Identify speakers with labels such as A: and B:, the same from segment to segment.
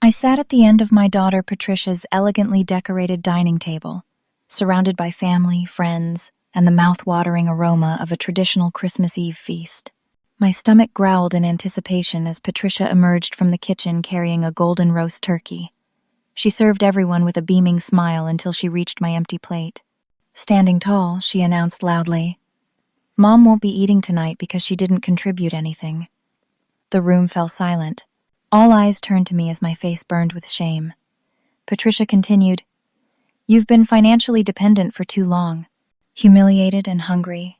A: I sat at the end of my daughter Patricia's elegantly decorated dining table, surrounded by family, friends, and the mouth-watering aroma of a traditional Christmas Eve feast. My stomach growled in anticipation as Patricia emerged from the kitchen carrying a golden roast turkey. She served everyone with a beaming smile until she reached my empty plate. Standing tall, she announced loudly, "Mom won't be eating tonight because she didn't contribute anything." The room fell silent. All eyes turned to me as my face burned with shame. Patricia continued, "You've been financially dependent for too long." Humiliated and hungry,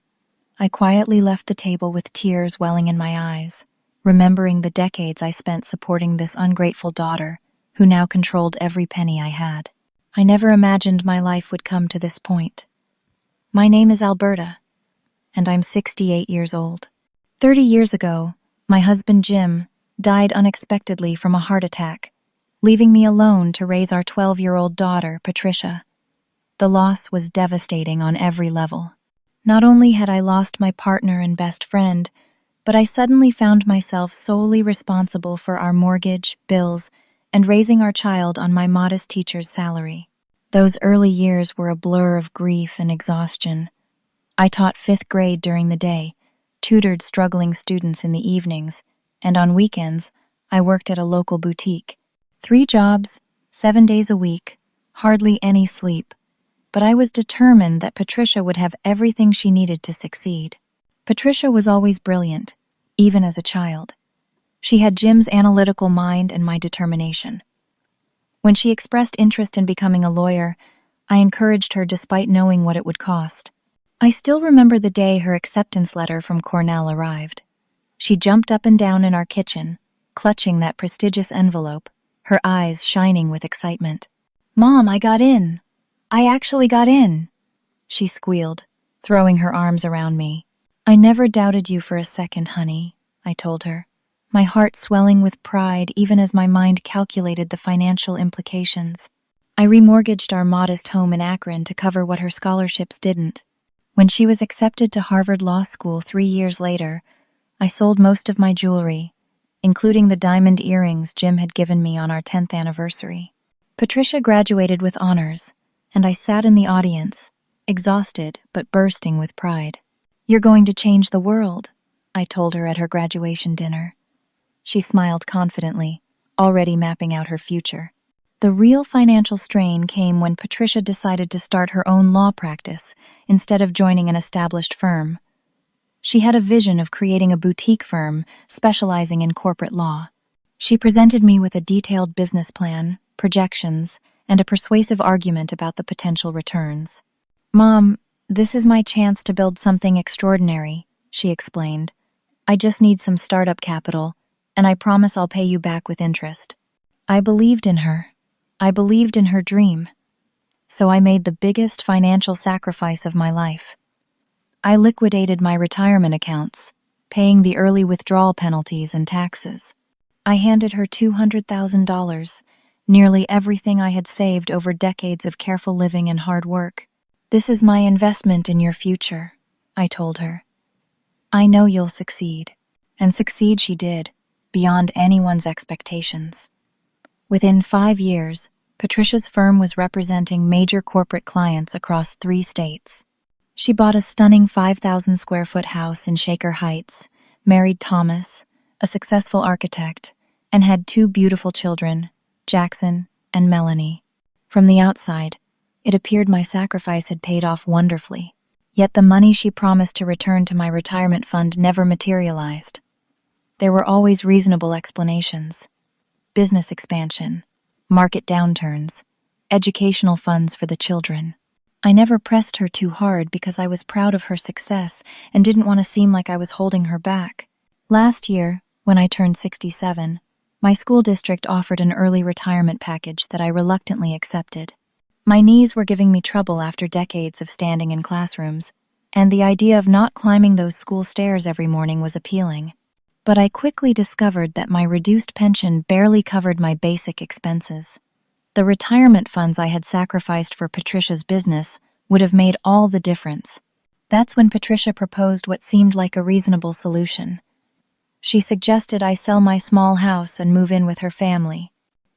A: I quietly left the table with tears welling in my eyes, remembering the decades I spent supporting this ungrateful daughter who now controlled every penny I had. I never imagined my life would come to this point. My name is Alberta, and I'm 68 years old. 30 years ago, my husband Jim died unexpectedly from a heart attack, leaving me alone to raise our 12-year-old daughter, Patricia. The loss was devastating on every level. Not only had I lost my partner and best friend, but I suddenly found myself solely responsible for our mortgage, bills, and raising our child on my modest teacher's salary. Those early years were a blur of grief and exhaustion. I taught 5th grade during the day, tutored struggling students in the evenings, and on weekends, I worked at a local boutique. 3 jobs, 7 days a week, hardly any sleep. But I was determined that Patricia would have everything she needed to succeed. Patricia was always brilliant, even as a child. She had Jim's analytical mind and my determination. When she expressed interest in becoming a lawyer, I encouraged her despite knowing what it would cost. I still remember the day her acceptance letter from Cornell arrived. She jumped up and down in our kitchen, clutching that prestigious envelope, her eyes shining with excitement. "Mom, I got in! I actually got in!" she squealed, throwing her arms around me. "I never doubted you for a second, honey," I told her, my heart swelling with pride even as my mind calculated the financial implications. I remortgaged our modest home in Akron to cover what her scholarships didn't. When she was accepted to Harvard Law School 3 years later, I sold most of my jewelry, including the diamond earrings Jim had given me on our 10th anniversary. Patricia graduated with honors, and I sat in the audience, exhausted but bursting with pride. "You're going to change the world," I told her at her graduation dinner. She smiled confidently, already mapping out her future. The real financial strain came when Patricia decided to start her own law practice instead of joining an established firm. She had a vision of creating a boutique firm specializing in corporate law. She presented me with a detailed business plan, projections, and a persuasive argument about the potential returns. "Mom, this is my chance to build something extraordinary," she explained. "I just need some startup capital, and I promise I'll pay you back with interest." I believed in her. I believed in her dream. So I made the biggest financial sacrifice of my life. I liquidated my retirement accounts, paying the early withdrawal penalties and taxes. I handed her $200,000, nearly everything I had saved over decades of careful living and hard work. "This is my investment in your future," I told her. "I know you'll succeed." And succeed she did, beyond anyone's expectations. Within 5 years, Patricia's firm was representing major corporate clients across 3 states. She bought a stunning 5,000 square foot house in Shaker Heights, married Thomas, a successful architect, and had 2 beautiful children, Jackson and Melanie. From the outside, it appeared my sacrifice had paid off wonderfully. Yet the money she promised to return to my retirement fund never materialized. There were always reasonable explanations: business expansion, market downturns, educational funds for the children. I never pressed her too hard because I was proud of her success and didn't want to seem like I was holding her back. Last year, when I turned 67, my school district offered an early retirement package that I reluctantly accepted. My knees were giving me trouble after decades of standing in classrooms, and the idea of not climbing those school stairs every morning was appealing. But I quickly discovered that my reduced pension barely covered my basic expenses. The retirement funds I had sacrificed for Patricia's business would have made all the difference. That's when Patricia proposed what seemed like a reasonable solution. She suggested I sell my small house and move in with her family.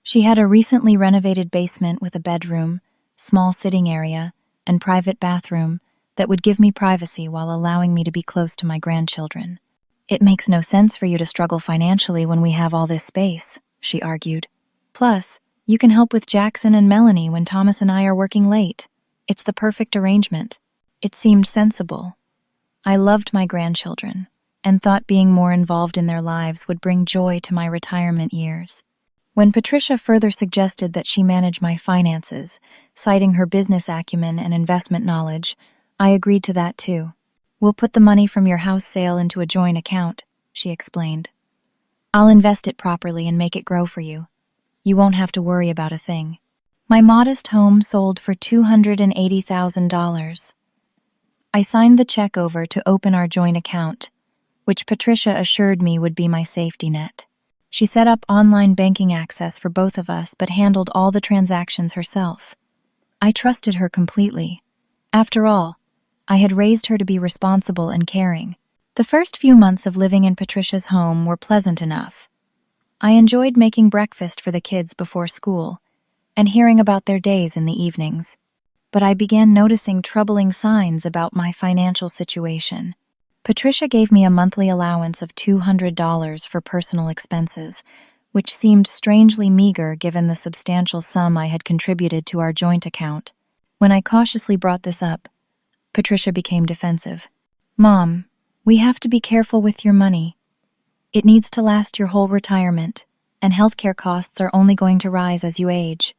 A: She had a recently renovated basement with a bedroom, small sitting area, and private bathroom that would give me privacy while allowing me to be close to my grandchildren. "It makes no sense for you to struggle financially when we have all this space," she argued. "Plus, you can help with Jackson and Melanie when Thomas and I are working late. It's the perfect arrangement." It seemed sensible. I loved my grandchildren and thought being more involved in their lives would bring joy to my retirement years. When Patricia further suggested that she manage my finances, citing her business acumen and investment knowledge, I agreed to that too. "We'll put the money from your house sale into a joint account," she explained. "I'll invest it properly and make it grow for you. You won't have to worry about a thing." My modest home sold for $280,000. I signed the check over to open our joint account, which Patricia assured me would be my safety net. She set up online banking access for both of us but handled all the transactions herself. I trusted her completely. After all, I had raised her to be responsible and caring. The first few months of living in Patricia's home were pleasant enough. I enjoyed making breakfast for the kids before school and hearing about their days in the evenings. But I began noticing troubling signs about my financial situation. Patricia gave me a monthly allowance of $200 for personal expenses, which seemed strangely meager given the substantial sum I had contributed to our joint account. When I cautiously brought this up, Patricia became defensive. "Mom, we have to be careful with your money. It needs to last your whole retirement, and healthcare costs are only going to rise as you age.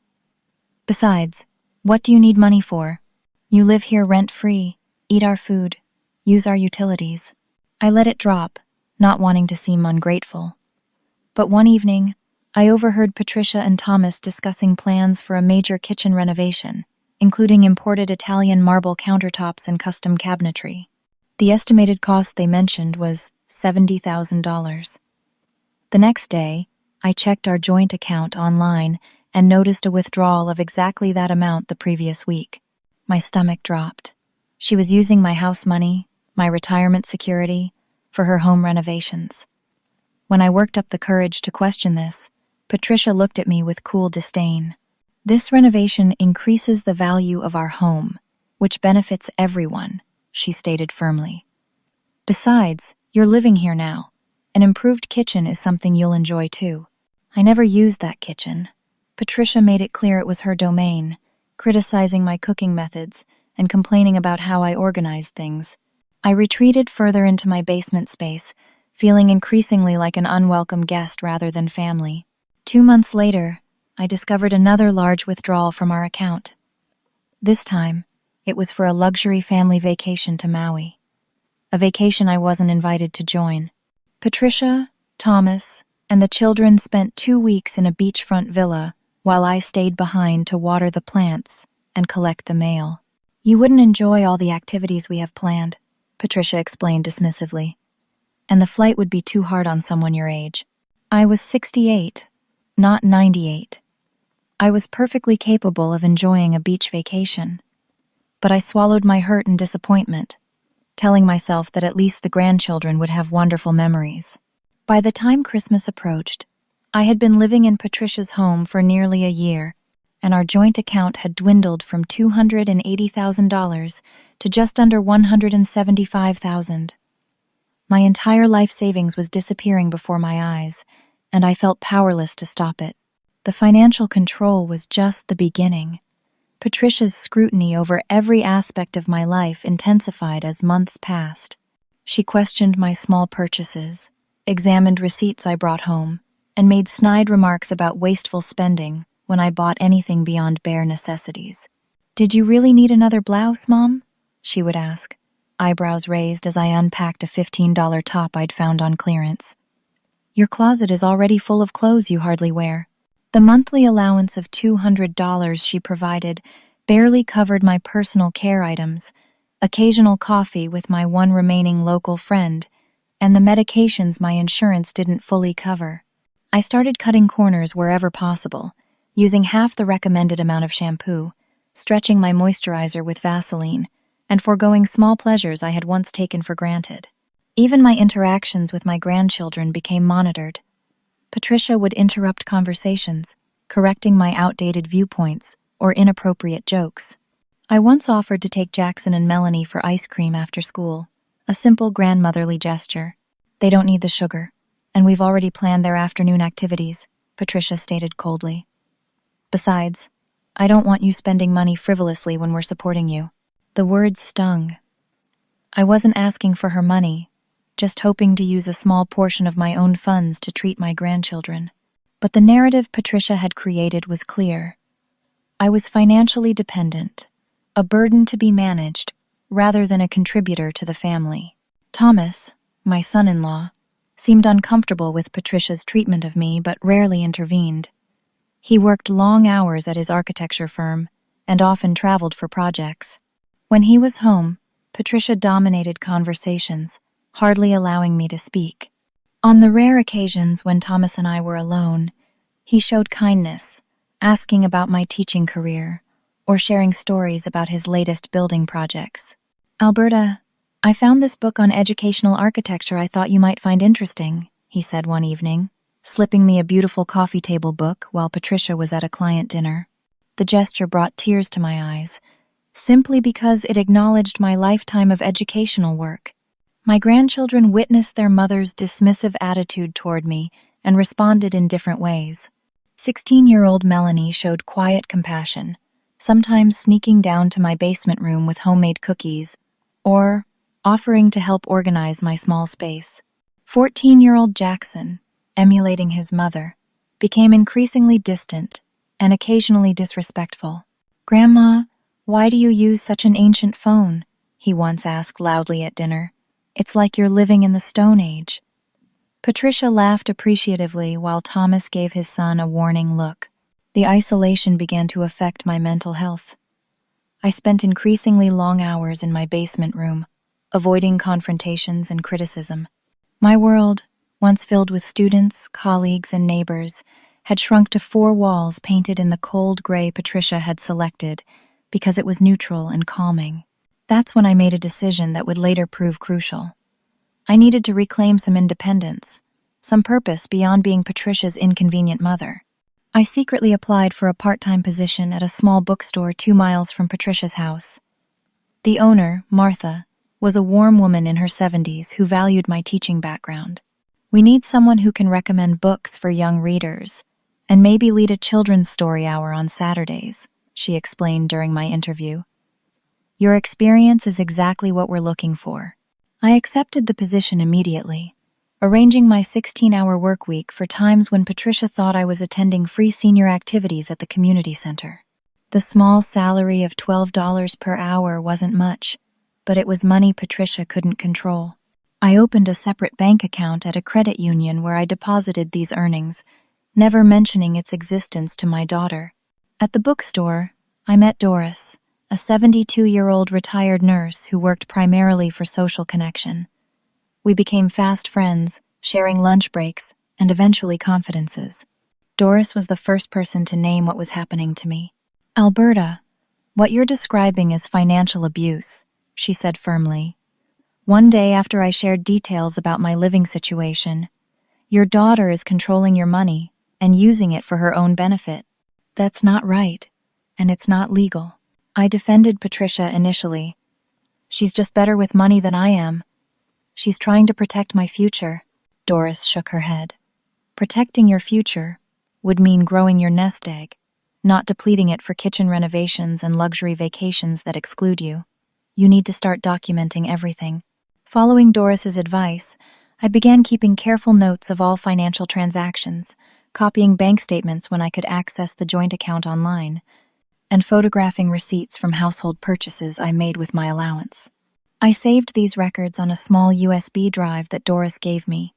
A: Besides, what do you need money for? You live here rent-free, eat our food, use our utilities." I let it drop, not wanting to seem ungrateful. But one evening, I overheard Patricia and Thomas discussing plans for a major kitchen renovation, including imported Italian marble countertops and custom cabinetry. The estimated cost they mentioned was $70,000. The next day, I checked our joint account online and noticed a withdrawal of exactly that amount the previous week. My stomach dropped. She was using my house money, my retirement security, for her home renovations. When I worked up the courage to question this, Patricia looked at me with cool disdain. "This renovation increases the value of our home, which benefits everyone," she stated firmly. "Besides, you're living here now. An improved kitchen is something you'll enjoy too." I never used that kitchen. Patricia made it clear it was her domain, criticizing my cooking methods and complaining about how I organized things. I retreated further into my basement space, feeling increasingly like an unwelcome guest rather than family. 2 months later, I discovered another large withdrawal from our account. This time, it was for a luxury family vacation to Maui, a vacation I wasn't invited to join. Patricia, Thomas, and the children spent 2 weeks in a beachfront villa while I stayed behind to water the plants and collect the mail. "You wouldn't enjoy all the activities we have planned," Patricia explained dismissively, "and the flight would be too hard on someone your age." I was 68, not 98. I was perfectly capable of enjoying a beach vacation. But I swallowed my hurt and disappointment, telling myself that at least the grandchildren would have wonderful memories. By the time Christmas approached, I had been living in Patricia's home for nearly a year, and our joint account had dwindled from $280,000 to just under $175,000. My entire life savings was disappearing before my eyes, and I felt powerless to stop it. The financial control was just the beginning. Patricia's scrutiny over every aspect of my life intensified as months passed. She questioned my small purchases, examined receipts I brought home, and made snide remarks about wasteful spending when I bought anything beyond bare necessities. "Did you really need another blouse, Mom?" she would ask, eyebrows raised as I unpacked a $15 top I'd found on clearance. "Your closet is already full of clothes you hardly wear." The monthly allowance of $200 she provided barely covered my personal care items, occasional coffee with my one remaining local friend, and the medications my insurance didn't fully cover. I started cutting corners wherever possible, using half the recommended amount of shampoo, stretching my moisturizer with Vaseline, and foregoing small pleasures I had once taken for granted. Even my interactions with my grandchildren became monitored. Patricia would interrupt conversations, correcting my outdated viewpoints or inappropriate jokes. I once offered to take Jackson and Melanie for ice cream after school, a simple grandmotherly gesture. They don't need the sugar, and we've already planned their afternoon activities, Patricia stated coldly. Besides, I don't want you spending money frivolously when we're supporting you. The words stung. I wasn't asking for her money, just hoping to use a small portion of my own funds to treat my grandchildren. But the narrative Patricia had created was clear. I was financially dependent, a burden to be managed, rather than a contributor to the family. Thomas, my son-in-law, seemed uncomfortable with Patricia's treatment of me but rarely intervened. He worked long hours at his architecture firm and often traveled for projects. When he was home, Patricia dominated conversations, hardly allowing me to speak. On the rare occasions when Thomas and I were alone, he showed kindness, asking about my teaching career or sharing stories about his latest building projects. Alberta, I found this book on educational architecture I thought you might find interesting, he said one evening, slipping me a beautiful coffee table book while Patricia was at a client dinner. The gesture brought tears to my eyes, simply because it acknowledged my lifetime of educational work. My grandchildren witnessed their mother's dismissive attitude toward me and responded in different ways. 16-year-old Melanie showed quiet compassion, sometimes sneaking down to my basement room with homemade cookies, or offering to help organize my small space. 14-year-old Jackson, emulating his mother, became increasingly distant and occasionally disrespectful. "Grandma, why do you use such an ancient phone?" he once asked loudly at dinner. "It's like you're living in the Stone Age." Patricia laughed appreciatively while Thomas gave his son a warning look. The isolation began to affect my mental health. I spent increasingly long hours in my basement room, avoiding confrontations and criticism. My world, once filled with students, colleagues, and neighbors, had shrunk to 4 walls painted in the cold gray Patricia had selected because it was neutral and calming. That's when I made a decision that would later prove crucial. I needed to reclaim some independence, some purpose beyond being Patricia's inconvenient mother. I secretly applied for a part-time position at a small bookstore 2 miles from Patricia's house. The owner, Martha, was a warm woman in her 70s who valued my teaching background. "We need someone who can recommend books for young readers, and maybe lead a children's story hour on Saturdays," she explained during my interview. "Your experience is exactly what we're looking for." I accepted the position immediately, arranging my 16-hour work week for times when Patricia thought I was attending free senior activities at the community center. The small salary of $12 per hour wasn't much, but it was money Patricia couldn't control. I opened a separate bank account at a credit union where I deposited these earnings, never mentioning its existence to my daughter. At the bookstore, I met Doris, a 72-year-old retired nurse who worked primarily for social connection. We became fast friends, sharing lunch breaks and eventually confidences. Doris was the first person to name what was happening to me. "Alberta, what you're describing is financial abuse," she said firmly. "One day after I shared details about my living situation, your daughter is controlling your money and using it for her own benefit. That's not right, and it's not legal." I defended Patricia initially. "She's just better with money than I am. She's trying to protect my future." Doris shook her head. "Protecting your future would mean growing your nest egg, not depleting it for kitchen renovations and luxury vacations that exclude you. You need to start documenting everything." Following Doris's advice, I began keeping careful notes of all financial transactions, copying bank statements when I could access the joint account online, and photographing receipts from household purchases I made with my allowance. I saved these records on a small USB drive that Doris gave me,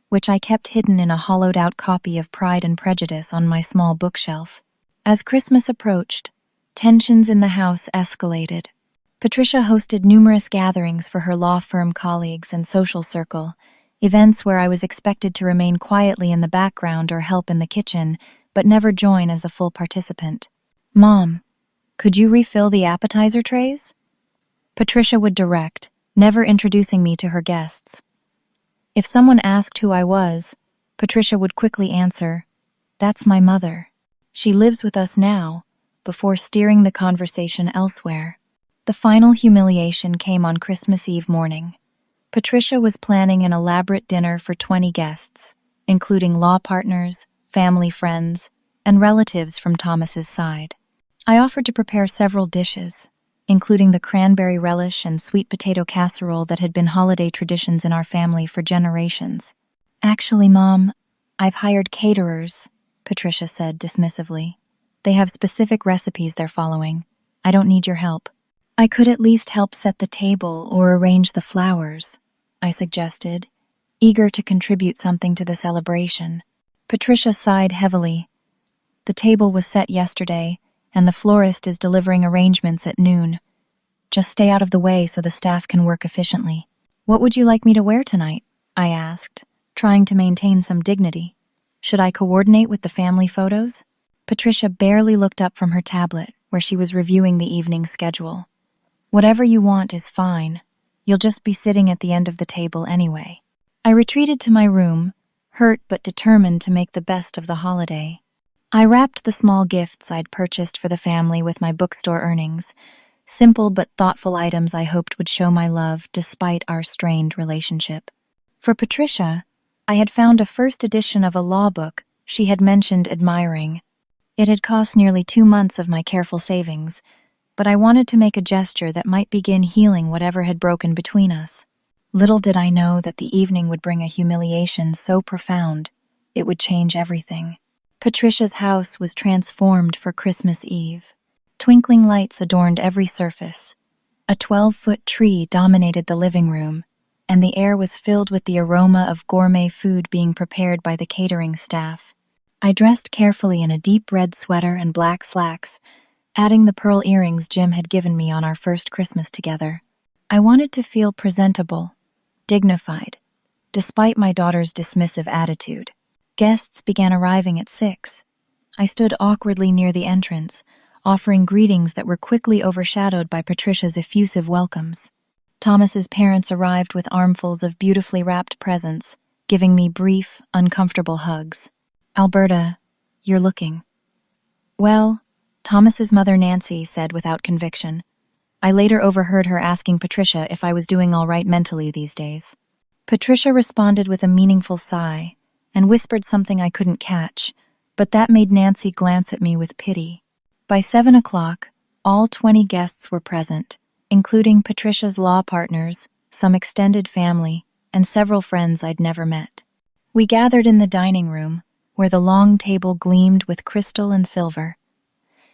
A: which I kept hidden in a hollowed-out copy of Pride and Prejudice on my small bookshelf. As Christmas approached, tensions in the house escalated. Patricia hosted numerous gatherings for her law firm colleagues and social circle, events where I was expected to remain quietly in the background or help in the kitchen, but never join as a full participant. "Mom, could you refill the appetizer trays?" Patricia would direct, never introducing me to her guests. If someone asked who I was, Patricia would quickly answer, "That's my mother." She lives with us now, before steering the conversation elsewhere. The final humiliation came on Christmas Eve morning. Patricia was planning an elaborate dinner for 20 guests, including law partners, family friends, and relatives from Thomas's side. I offered to prepare several dishes, including the cranberry relish and sweet potato casserole that had been holiday traditions in our family for generations. "Actually, Mom, I've hired caterers," Patricia said dismissively. "They have specific recipes they're following. I don't need your help." "I could at least help set the table or arrange the flowers," I suggested, eager to contribute something to the celebration. Patricia sighed heavily. "The table was set yesterday, and the florist is delivering arrangements at noon. Just stay out of the way so the staff can work efficiently." "What would you like me to wear tonight?" I asked, trying to maintain some dignity. "Should I coordinate with the family photos?" Patricia barely looked up from her tablet, where she was reviewing the evening's schedule. "Whatever you want is fine. You'll just be sitting at the end of the table anyway." I retreated to my room, hurt but determined to make the best of the holiday. I wrapped the small gifts I'd purchased for the family with my bookstore earnings, simple but thoughtful items I hoped would show my love despite our strained relationship. For Patricia, I had found a first edition of a law book she had mentioned admiring. It had cost nearly 2 months of my careful savings, but I wanted to make a gesture that might begin healing whatever had broken between us. Little did I know that the evening would bring a humiliation so profound, it would change everything. Patricia's house was transformed for Christmas Eve. Twinkling lights adorned every surface. A 12-foot tree dominated the living room, and the air was filled with the aroma of gourmet food being prepared by the catering staff. I dressed carefully in a deep red sweater and black slacks, adding the pearl earrings Jim had given me on our first Christmas together. I wanted to feel presentable, dignified, despite my daughter's dismissive attitude. Guests began arriving at 6. I stood awkwardly near the entrance, offering greetings that were quickly overshadowed by Patricia's effusive welcomes. Thomas's parents arrived with armfuls of beautifully wrapped presents, giving me brief, uncomfortable hugs. "Alberta, you're looking." "Well," Thomas's mother Nancy said without conviction. I later overheard her asking Patricia if I was doing all right mentally these days. Patricia responded with a meaningful sigh and whispered something I couldn't catch, but that made Nancy glance at me with pity. By 7 o'clock, all 20 guests were present, including Patricia's law partners, some extended family, and several friends I'd never met. We gathered in the dining room, where the long table gleamed with crystal and silver.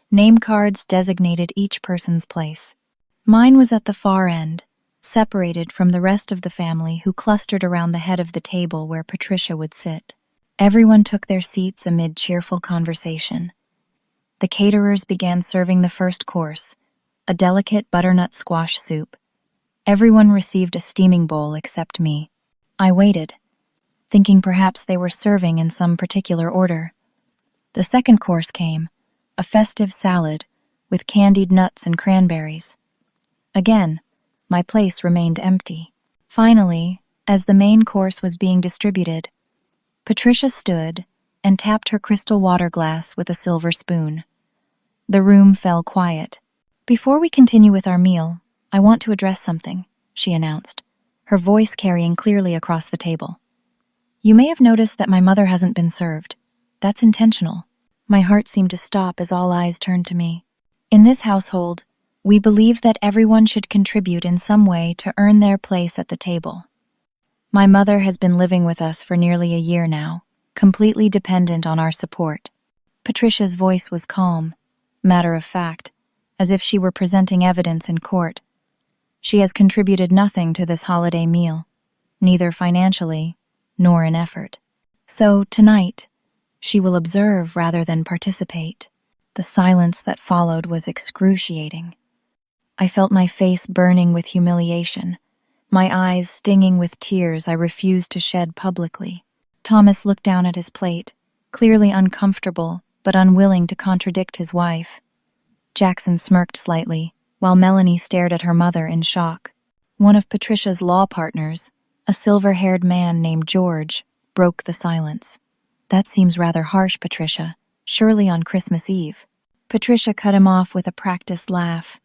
A: Name cards designated each person's place. Mine was at the far end, separated from the rest of the family who clustered around the head of the table where Patricia would sit. Everyone took their seats amid cheerful conversation. The caterers began serving the first course, a delicate butternut squash soup. Everyone received a steaming bowl except me. I waited, thinking perhaps they were serving in some particular order. The second course came, a festive salad with candied nuts and cranberries. Again, my place remained empty. Finally, as the main course was being distributed, Patricia stood and tapped her crystal water glass with a silver spoon. The room fell quiet. "Before we continue with our meal, I want to address something," she announced, her voice carrying clearly across the table. "You may have noticed that my mother hasn't been served. That's intentional." My heart seemed to stop as all eyes turned to me. In this household, we believe that everyone should contribute in some way to earn their place at the table. My mother has been living with us for nearly a year now, completely dependent on our support. Patricia's voice was calm, matter of fact, as if she were presenting evidence in court. She has contributed nothing to this holiday meal, neither financially nor in effort. So, tonight, she will observe rather than participate. The silence that followed was excruciating. I felt my face burning with humiliation, my eyes stinging with tears I refused to shed publicly. Thomas looked down at his plate, clearly uncomfortable but unwilling to contradict his wife. Jackson smirked slightly, while Melanie stared at her mother in shock. One of Patricia's law partners, a silver-haired man named George, broke the silence. "That seems rather harsh, Patricia. Surely on Christmas Eve. Patricia cut him off with a practiced laugh.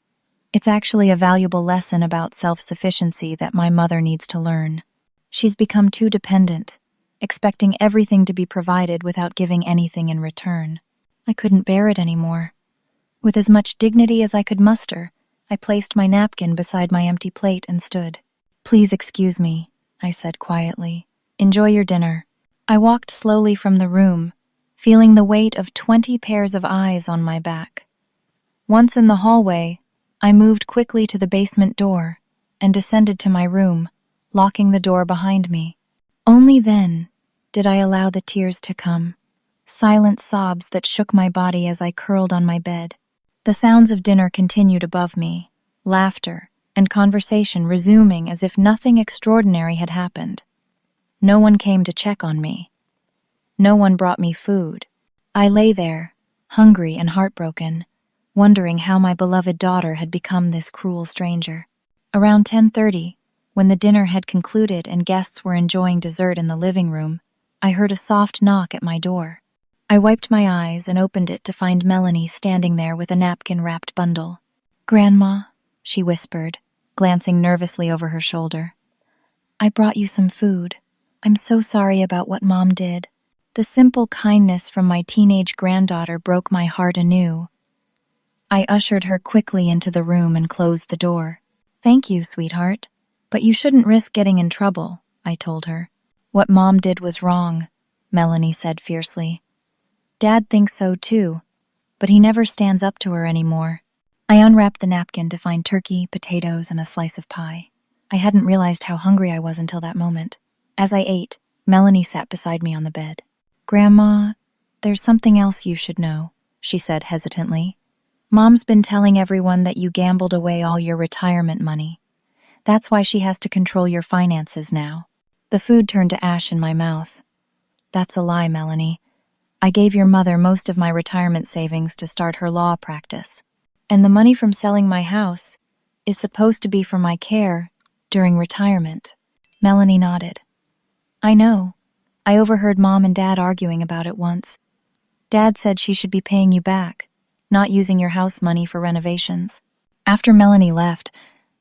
A: It's actually a valuable lesson about self-sufficiency that my mother needs to learn. She's become too dependent, expecting everything to be provided without giving anything in return. I couldn't bear it anymore. With as much dignity as I could muster, I placed my napkin beside my empty plate and stood. "Please excuse me," I said quietly. "Enjoy your dinner." I walked slowly from the room, feeling the weight of 20 pairs of eyes on my back. Once in the hallway, I moved quickly to the basement door and descended to my room, locking the door behind me. Only then did I allow the tears to come, silent sobs that shook my body as I curled on my bed. The sounds of dinner continued above me, laughter and conversation resuming as if nothing extraordinary had happened. No one came to check on me. No one brought me food. I lay there, hungry and heartbroken, wondering how my beloved daughter had become this cruel stranger. Around 10:30, when the dinner had concluded and guests were enjoying dessert in the living room, I heard a soft knock at my door. I wiped my eyes and opened it to find Melanie standing there with a napkin-wrapped bundle. "Grandma," she whispered, glancing nervously over her shoulder. "I brought you some food. I'm so sorry about what Mom did." The simple kindness from my teenage granddaughter broke my heart anew. I ushered her quickly into the room and closed the door. "Thank you, sweetheart, but you shouldn't risk getting in trouble," I told her. "What Mom did was wrong," Melanie said fiercely. "Dad thinks so too, but he never stands up to her anymore." I unwrapped the napkin to find turkey, potatoes, and a slice of pie. I hadn't realized how hungry I was until that moment. As I ate, Melanie sat beside me on the bed. "Grandma, there's something else you should know," she said hesitantly. "Mom's been telling everyone that you gambled away all your retirement money. That's why she has to control your finances now." The food turned to ash in my mouth. "That's a lie, Melanie. I gave your mother most of my retirement savings to start her law practice. And the money from selling my house is supposed to be for my care during retirement." Melanie nodded. "I know. I overheard Mom and Dad arguing about it once. Dad said she should be paying you back, not using your house money for renovations." After Melanie left,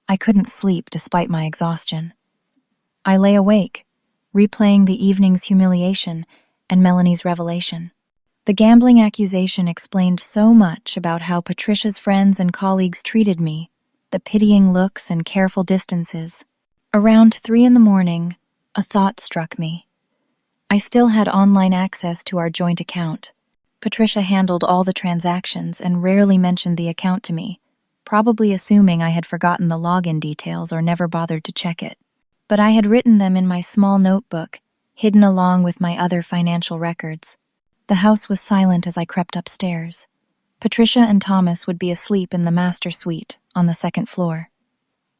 A: I couldn't sleep despite my exhaustion. I lay awake, replaying the evening's humiliation and Melanie's revelation. The gambling accusation explained so much about how Patricia's friends and colleagues treated me, the pitying looks and careful distances. Around 3 in the morning, a thought struck me. I still had online access to our joint account. Patricia handled all the transactions and rarely mentioned the account to me, probably assuming I had forgotten the login details or never bothered to check it. But I had written them in my small notebook, hidden along with my other financial records. The house was silent as I crept upstairs. Patricia and Thomas would be asleep in the master suite on the second floor.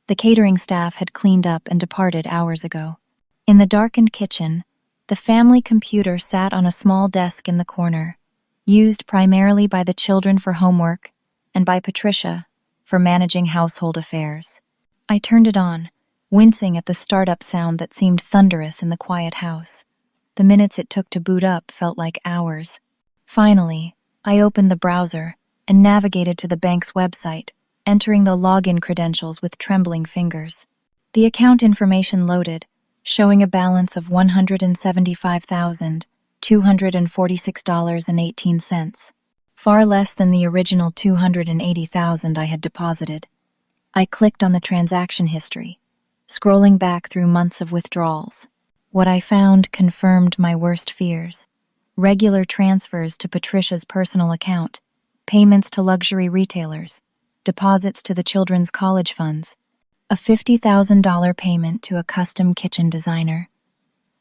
A: The catering staff had cleaned up and departed hours ago. In the darkened kitchen, the family computer sat on a small desk in the corner, used primarily by the children for homework and by Patricia for managing household affairs. I turned it on, wincing at the startup sound that seemed thunderous in the quiet house. The minutes it took to boot up felt like hours. Finally, I opened the browser and navigated to the bank's website, entering the login credentials with trembling fingers. The account information loaded, showing a balance of $175,246.18, far less than the original $280,000 I had deposited. I clicked on the transaction history, scrolling back through months of withdrawals. What I found confirmed my worst fears. Regular transfers to Patricia's personal account, payments to luxury retailers, deposits to the children's college funds, a $50,000 payment to a custom kitchen designer,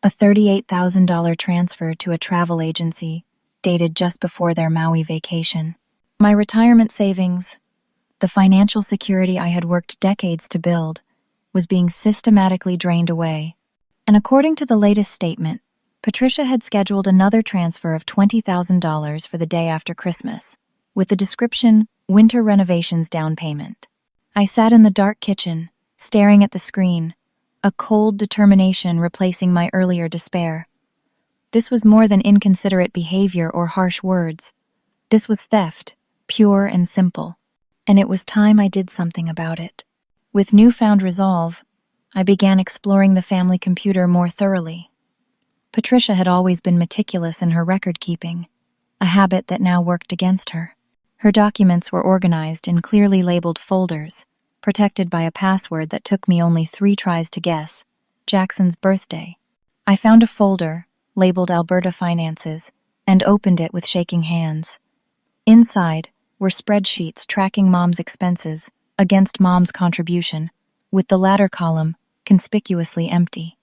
A: a $38,000 transfer to a travel agency dated just before their Maui vacation. My retirement savings, the financial security I had worked decades to build, was being systematically drained away. And according to the latest statement, Patricia had scheduled another transfer of $20,000 for the day after Christmas, with the description, "Winter renovations down payment." I sat in the dark kitchen, staring at the screen, a cold determination replacing my earlier despair. This was more than inconsiderate behavior or harsh words. This was theft, pure and simple, and it was time I did something about it. With newfound resolve, I began exploring the family computer more thoroughly. Patricia had always been meticulous in her record-keeping, a habit that now worked against her. Her documents were organized in clearly labeled folders, protected by a password that took me only 3 tries to guess: Jackson's birthday. I found a folder, labeled Alberta Finances, and opened it with shaking hands. Inside were spreadsheets tracking Mom's expenses against Mom's contribution, with the latter column conspicuously empty.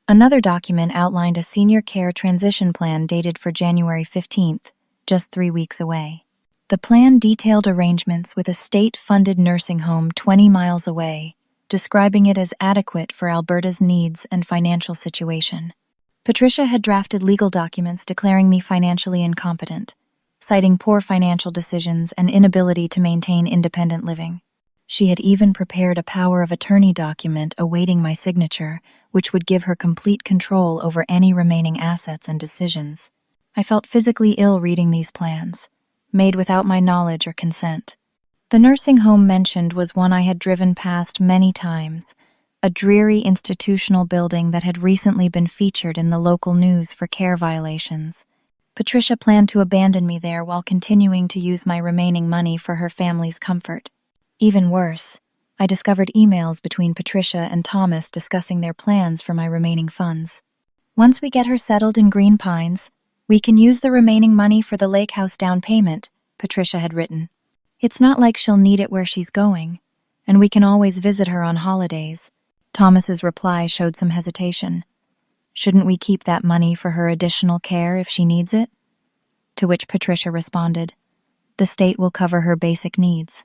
A: Another document outlined a senior care transition plan dated for January 15th, just 3 weeks away. The plan detailed arrangements with a state-funded nursing home 20 miles away, describing it as adequate for Alberta's needs and financial situation. Patricia had drafted legal documents declaring me financially incompetent, citing poor financial decisions and inability to maintain independent living. She had even prepared a power of attorney document awaiting my signature, which would give her complete control over any remaining assets and decisions. I felt physically ill reading these plans, made without my knowledge or consent. The nursing home mentioned was one I had driven past many times, a dreary institutional building that had recently been featured in the local news for care violations. Patricia planned to abandon me there while continuing to use my remaining money for her family's comfort. Even worse, I discovered emails between Patricia and Thomas discussing their plans for my remaining funds. Once we get her settled in Green Pines, we can use the remaining money for the lake house down payment, Patricia had written. It's not like she'll need it where she's going, and we can always visit her on holidays. Thomas's reply showed some hesitation. Shouldn't we keep that money for her additional care if she needs it? To which Patricia responded, the state will cover her basic needs.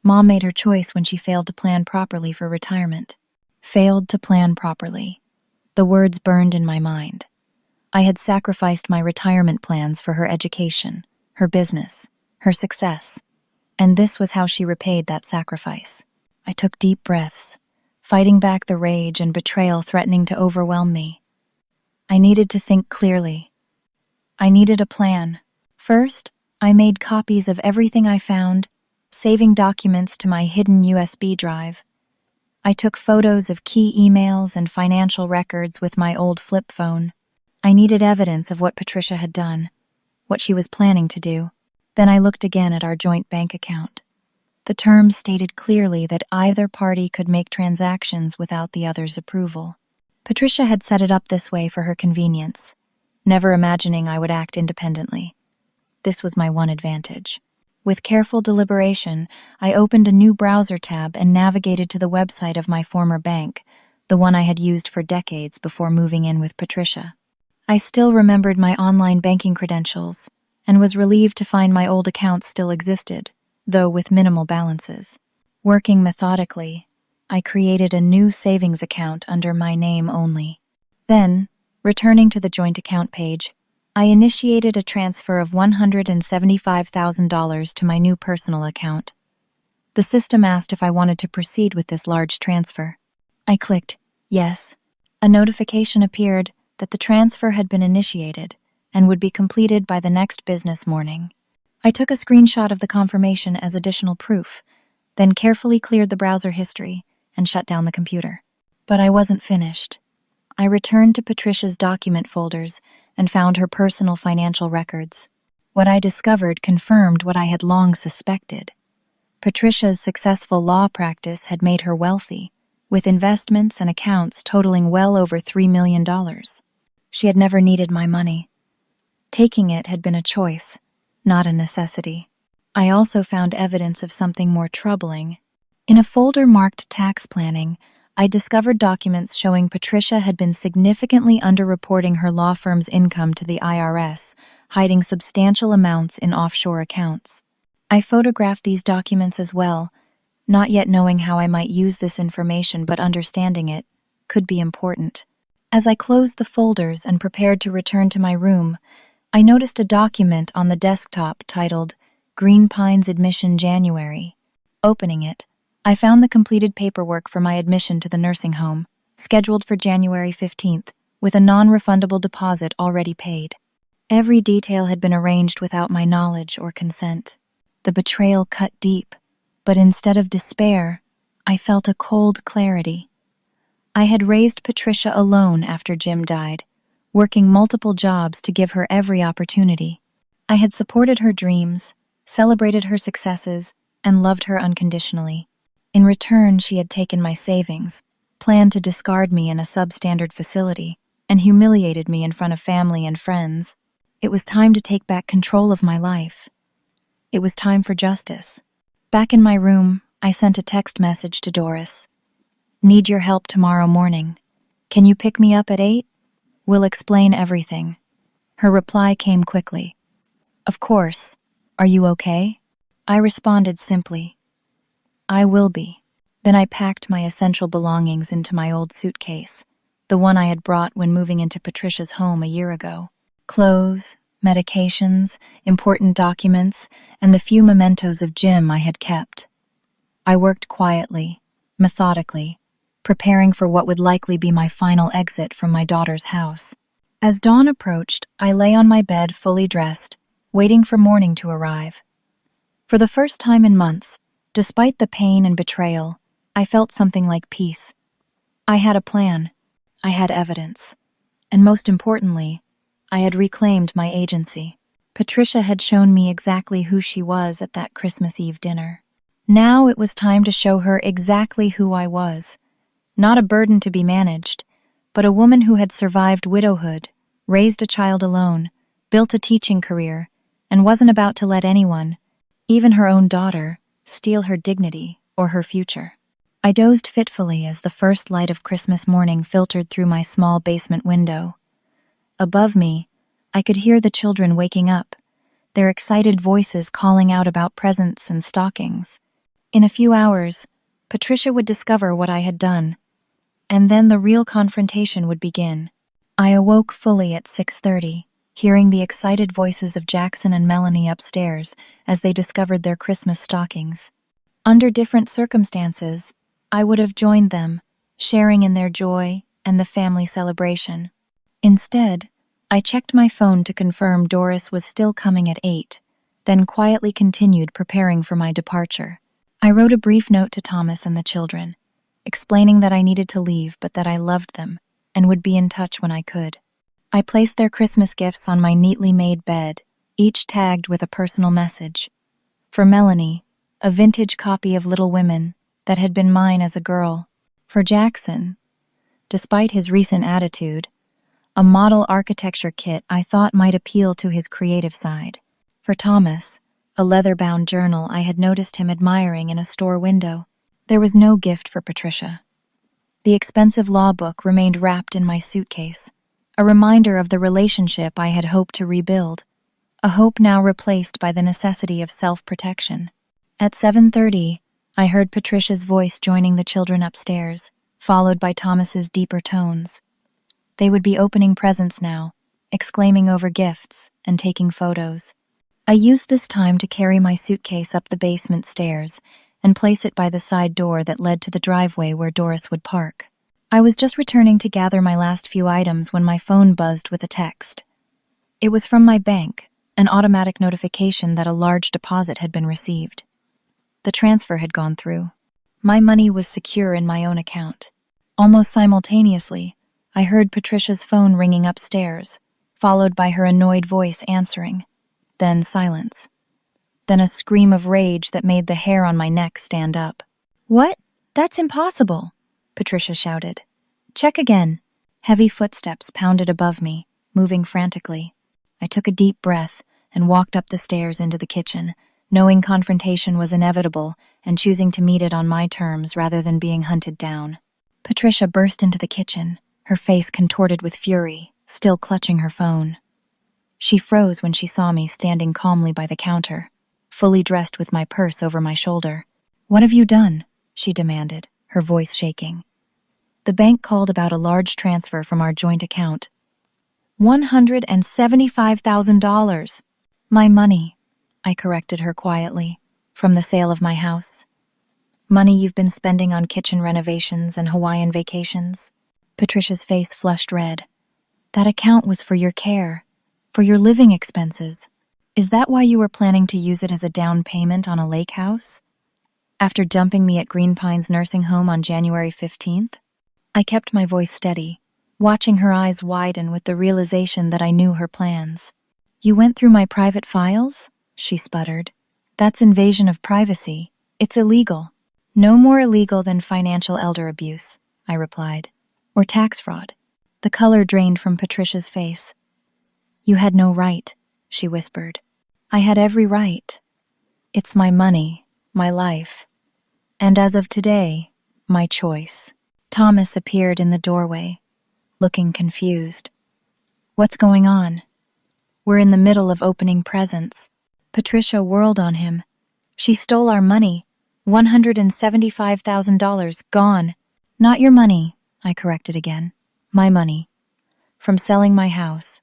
A: Mom made her choice when she failed to plan properly for retirement. Failed to plan properly. The words burned in my mind. I had sacrificed my retirement plans for her education, her business, her success, and this was how she repaid that sacrifice. I took deep breaths, fighting back the rage and betrayal threatening to overwhelm me. I needed to think clearly. I needed a plan. First, I made copies of everything I found, saving documents to my hidden USB drive. I took photos of key emails and financial records with my old flip phone. I needed evidence of what Patricia had done, what she was planning to do. Then I looked again at our joint bank account. The terms stated clearly that either party could make transactions without the other's approval. Patricia had set it up this way for her convenience, never imagining I would act independently. This was my one advantage. With careful deliberation, I opened a new browser tab and navigated to the website of my former bank, the one I had used for decades before moving in with Patricia. I still remembered my online banking credentials and was relieved to find my old accounts still existed, though with minimal balances. Working methodically, I created a new savings account under my name only. Then, returning to the joint account page, I initiated a transfer of $175,000 to my new personal account. The system asked if I wanted to proceed with this large transfer. I clicked yes. A notification appeared that the transfer had been initiated and would be completed by the next business morning. I took a screenshot of the confirmation as additional proof, then carefully cleared the browser history and shut down the computer. But I wasn't finished. I returned to Patricia's document folders and found her personal financial records. What I discovered confirmed what I had long suspected. Patricia's successful law practice had made her wealthy, with investments and accounts totaling well over $3 million. She had never needed my money. Taking it had been a choice, not a necessity. I also found evidence of something more troubling. In a folder marked tax planning, I discovered documents showing Patricia had been significantly underreporting her law firm's income to the IRS, hiding substantial amounts in offshore accounts. I photographed these documents as well, not yet knowing how I might use this information, but understanding it could be important. As I closed the folders and prepared to return to my room, I noticed a document on the desktop titled Green Pines Admission January. Opening it, I found the completed paperwork for my admission to the nursing home, scheduled for January 15th, with a non-refundable deposit already paid. Every detail had been arranged without my knowledge or consent. The betrayal cut deep, but instead of despair, I felt a cold clarity. I had raised Patricia alone after Jim died, working multiple jobs to give her every opportunity. I had supported her dreams, celebrated her successes, and loved her unconditionally. In return, she had taken my savings, planned to discard me in a substandard facility, and humiliated me in front of family and friends. It was time to take back control of my life. It was time for justice. Back in my room, I sent a text message to Doris. "Need your help tomorrow morning. Can you pick me up at 8? We'll explain everything." Her reply came quickly. "Of course. Are you okay?" I responded simply, "I will be." Then I packed my essential belongings into my old suitcase, the one I had brought when moving into Patricia's home a year ago. Clothes, medications, important documents, and the few mementos of Jim I had kept. I worked quietly, methodically, preparing for what would likely be my final exit from my daughter's house. As dawn approached, I lay on my bed fully dressed, waiting for morning to arrive. For the first time in months, despite the pain and betrayal, I felt something like peace. I had a plan, I had evidence, and most importantly, I had reclaimed my agency. Patricia had shown me exactly who she was at that Christmas Eve dinner. Now it was time to show her exactly who I was. Not a burden to be managed, but a woman who had survived widowhood, raised a child alone, built a teaching career, and wasn't about to let anyone, even her own daughter, steal her dignity or her future. I dozed fitfully as the first light of Christmas morning filtered through my small basement window. Above me, I could hear the children waking up, their excited voices calling out about presents and stockings. In a few hours, Patricia would discover what I had done, and then the real confrontation would begin. I awoke fully at 6:30, hearing the excited voices of Jackson and Melanie upstairs as they discovered their Christmas stockings. Under different circumstances, I would have joined them, sharing in their joy and the family celebration. Instead, I checked my phone to confirm Doris was still coming at 8, then quietly continued preparing for my departure. I wrote a brief note to Thomas and the children, explaining that I needed to leave but that I loved them and would be in touch when I could. I placed their Christmas gifts on my neatly made bed, each tagged with a personal message. For Melanie, a vintage copy of Little Women that had been mine as a girl. For Jackson, despite his recent attitude, a model architecture kit I thought might appeal to his creative side. For Thomas, a leather-bound journal I had noticed him admiring in a store window. There was no gift for Patricia. The expensive law book remained wrapped in my suitcase, a reminder of the relationship I had hoped to rebuild, a hope now replaced by the necessity of self-protection. At 7:30, I heard Patricia's voice joining the children upstairs, followed by Thomas's deeper tones. They would be opening presents now, exclaiming over gifts and taking photos. I used this time to carry my suitcase up the basement stairs and place it by the side door that led to the driveway where Doris would park. I was just returning to gather my last few items when my phone buzzed with a text. It was from my bank, an automatic notification that a large deposit had been received. The transfer had gone through. My money was secure in my own account. Almost simultaneously, I heard Patricia's phone ringing upstairs, followed by her annoyed voice answering. Then silence. Then a scream of rage that made the hair on my neck stand up. "What? That's impossible!" Patricia shouted. "Check again." Heavy footsteps pounded above me, moving frantically. I took a deep breath and walked up the stairs into the kitchen, knowing confrontation was inevitable and choosing to meet it on my terms rather than being hunted down. Patricia burst into the kitchen, her face contorted with fury, still clutching her phone. She froze when she saw me standing calmly by the counter, fully dressed with my purse over my shoulder. "What have you done?" she demanded, her voice shaking. "The bank called about a large transfer from our joint account. $175,000. My money," I corrected her quietly, "from the sale of my house. Money you've been spending on kitchen renovations and Hawaiian vacations." Patricia's face flushed red. "That account was for your care. For your living expenses. Is that why you were planning to use it as a down payment on a lake house? After dumping me at Green Pines nursing home on January 15th? I kept my voice steady, watching her eyes widen with the realization that I knew her plans. You went through my private files? She sputtered. That's invasion of privacy. It's illegal. No more illegal than financial elder abuse, I replied. Or tax fraud. The color drained from Patricia's face. You had no right, she whispered. I had every right. It's my money, my life. And as of today, my choice. Thomas appeared in the doorway, looking confused. What's going on? We're in the middle of opening presents. Patricia whirled on him. She stole our money. $175,000 gone. Not your money, I corrected again. My money. From selling my house.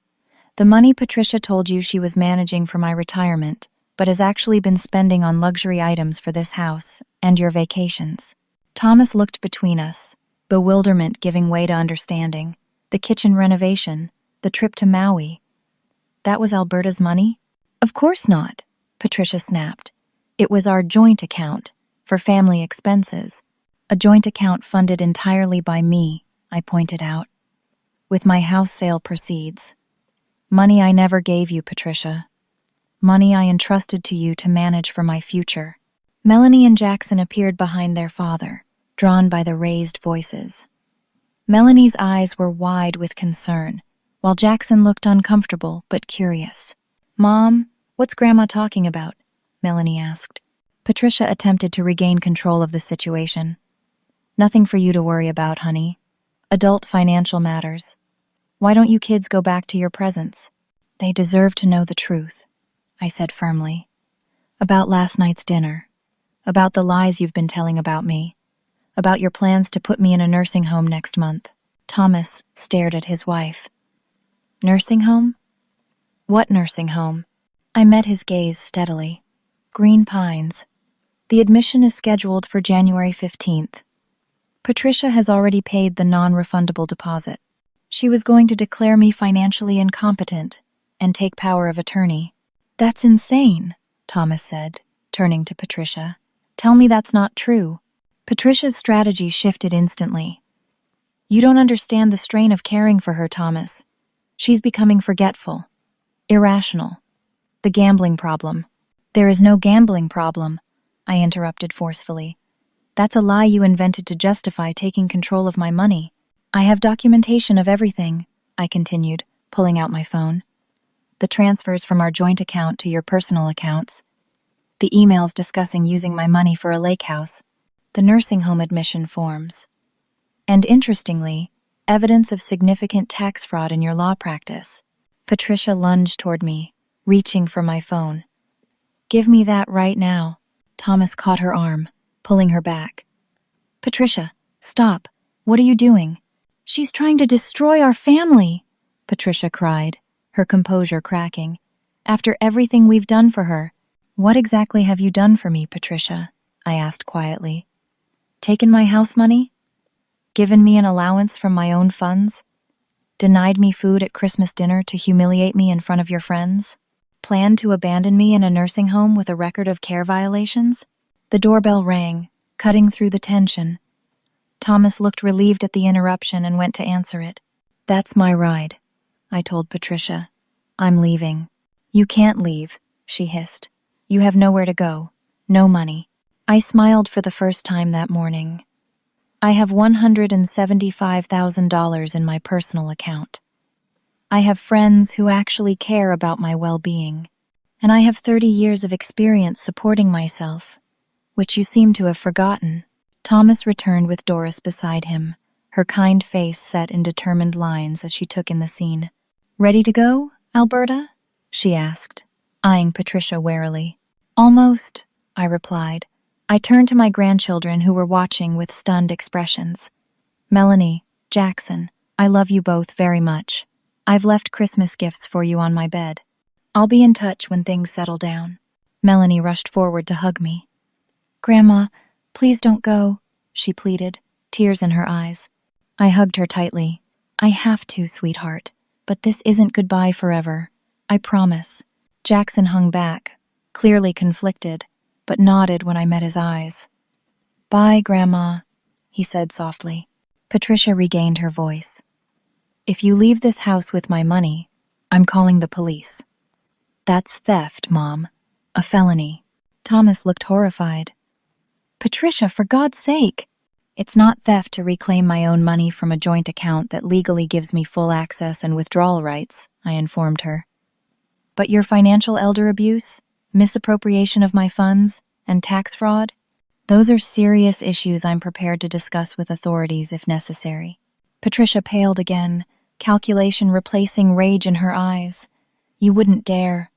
A: The money Patricia told you she was managing for my retirement, but has actually been spending on luxury items for this house and your vacations. Thomas looked between us, bewilderment giving way to understanding. The kitchen renovation, the trip to Maui. That was Alberta's money? Of course not, Patricia snapped. It was our joint account, for family expenses. A joint account funded entirely by me, I pointed out. With my house sale proceeds. Money I never gave you, Patricia. Money I entrusted to you to manage for my future. Melanie and Jackson appeared behind their father, drawn by the raised voices. Melanie's eyes were wide with concern, while Jackson looked uncomfortable but curious. Mom, what's Grandma talking about? Melanie asked. Patricia attempted to regain control of the situation. Nothing for you to worry about, honey. Adult financial matters. Why don't you kids go back to your presents? They deserve to know the truth, I said firmly. About last night's dinner. About the lies you've been telling about me. About your plans to put me in a nursing home next month. Thomas stared at his wife. Nursing home? What nursing home? I met his gaze steadily. Green Pines. The admission is scheduled for January 15th. Patricia has already paid the non-refundable deposit. She was going to declare me financially incompetent and take power of attorney. That's insane, Thomas said, turning to Patricia. Tell me that's not true. Patricia's strategy shifted instantly. You don't understand the strain of caring for her, Thomas. She's becoming forgetful, irrational. The gambling problem. There is no gambling problem, I interrupted forcefully. That's a lie you invented to justify taking control of my money. I have documentation of everything, I continued, pulling out my phone. The transfers from our joint account to your personal accounts. The emails discussing using my money for a lake house. The nursing home admission forms. And interestingly, evidence of significant tax fraud in your law practice. Patricia lunged toward me, reaching for my phone. Give me that right now. Thomas caught her arm, pulling her back. Patricia, stop. What are you doing? She's trying to destroy our family, Patricia cried, her composure cracking. After everything we've done for her. What exactly have you done for me, Patricia? I asked quietly. Taken my house money? Given me an allowance from my own funds? Denied me food at Christmas dinner to humiliate me in front of your friends? Planned to abandon me in a nursing home with a record of care violations? The doorbell rang, cutting through the tension. Thomas looked relieved at the interruption and went to answer it. That's my ride, I told Patricia. I'm leaving. You can't leave, she hissed. You have nowhere to go. No money. I smiled for the first time that morning. I have $175,000 in my personal account. I have friends who actually care about my well-being, and I have 30 years of experience supporting myself, which you seem to have forgotten. Thomas returned with Doris beside him, her kind face set in determined lines as she took in the scene. Ready to go, Alberta? She asked, eyeing Patricia warily. Almost, I replied. I turned to my grandchildren who were watching with stunned expressions. Melanie, Jackson, I love you both very much. I've left Christmas gifts for you on my bed. I'll be in touch when things settle down. Melanie rushed forward to hug me. Grandma, please don't go, she pleaded, tears in her eyes. I hugged her tightly. I have to, sweetheart, but this isn't goodbye forever. I promise. Jackson hung back, clearly conflicted, but nodded when I met his eyes. Bye, Grandma, he said softly. Patricia regained her voice. If you leave this house with my money, I'm calling the police. That's theft, Mom. A felony. Thomas looked horrified. Patricia, for God's sake! It's not theft to reclaim my own money from a joint account that legally gives me full access and withdrawal rights, I informed her. But your financial elder abuse, misappropriation of my funds, and tax fraud? Those are serious issues I'm prepared to discuss with authorities if necessary. Patricia paled again, calculation replacing rage in her eyes. You wouldn't dare.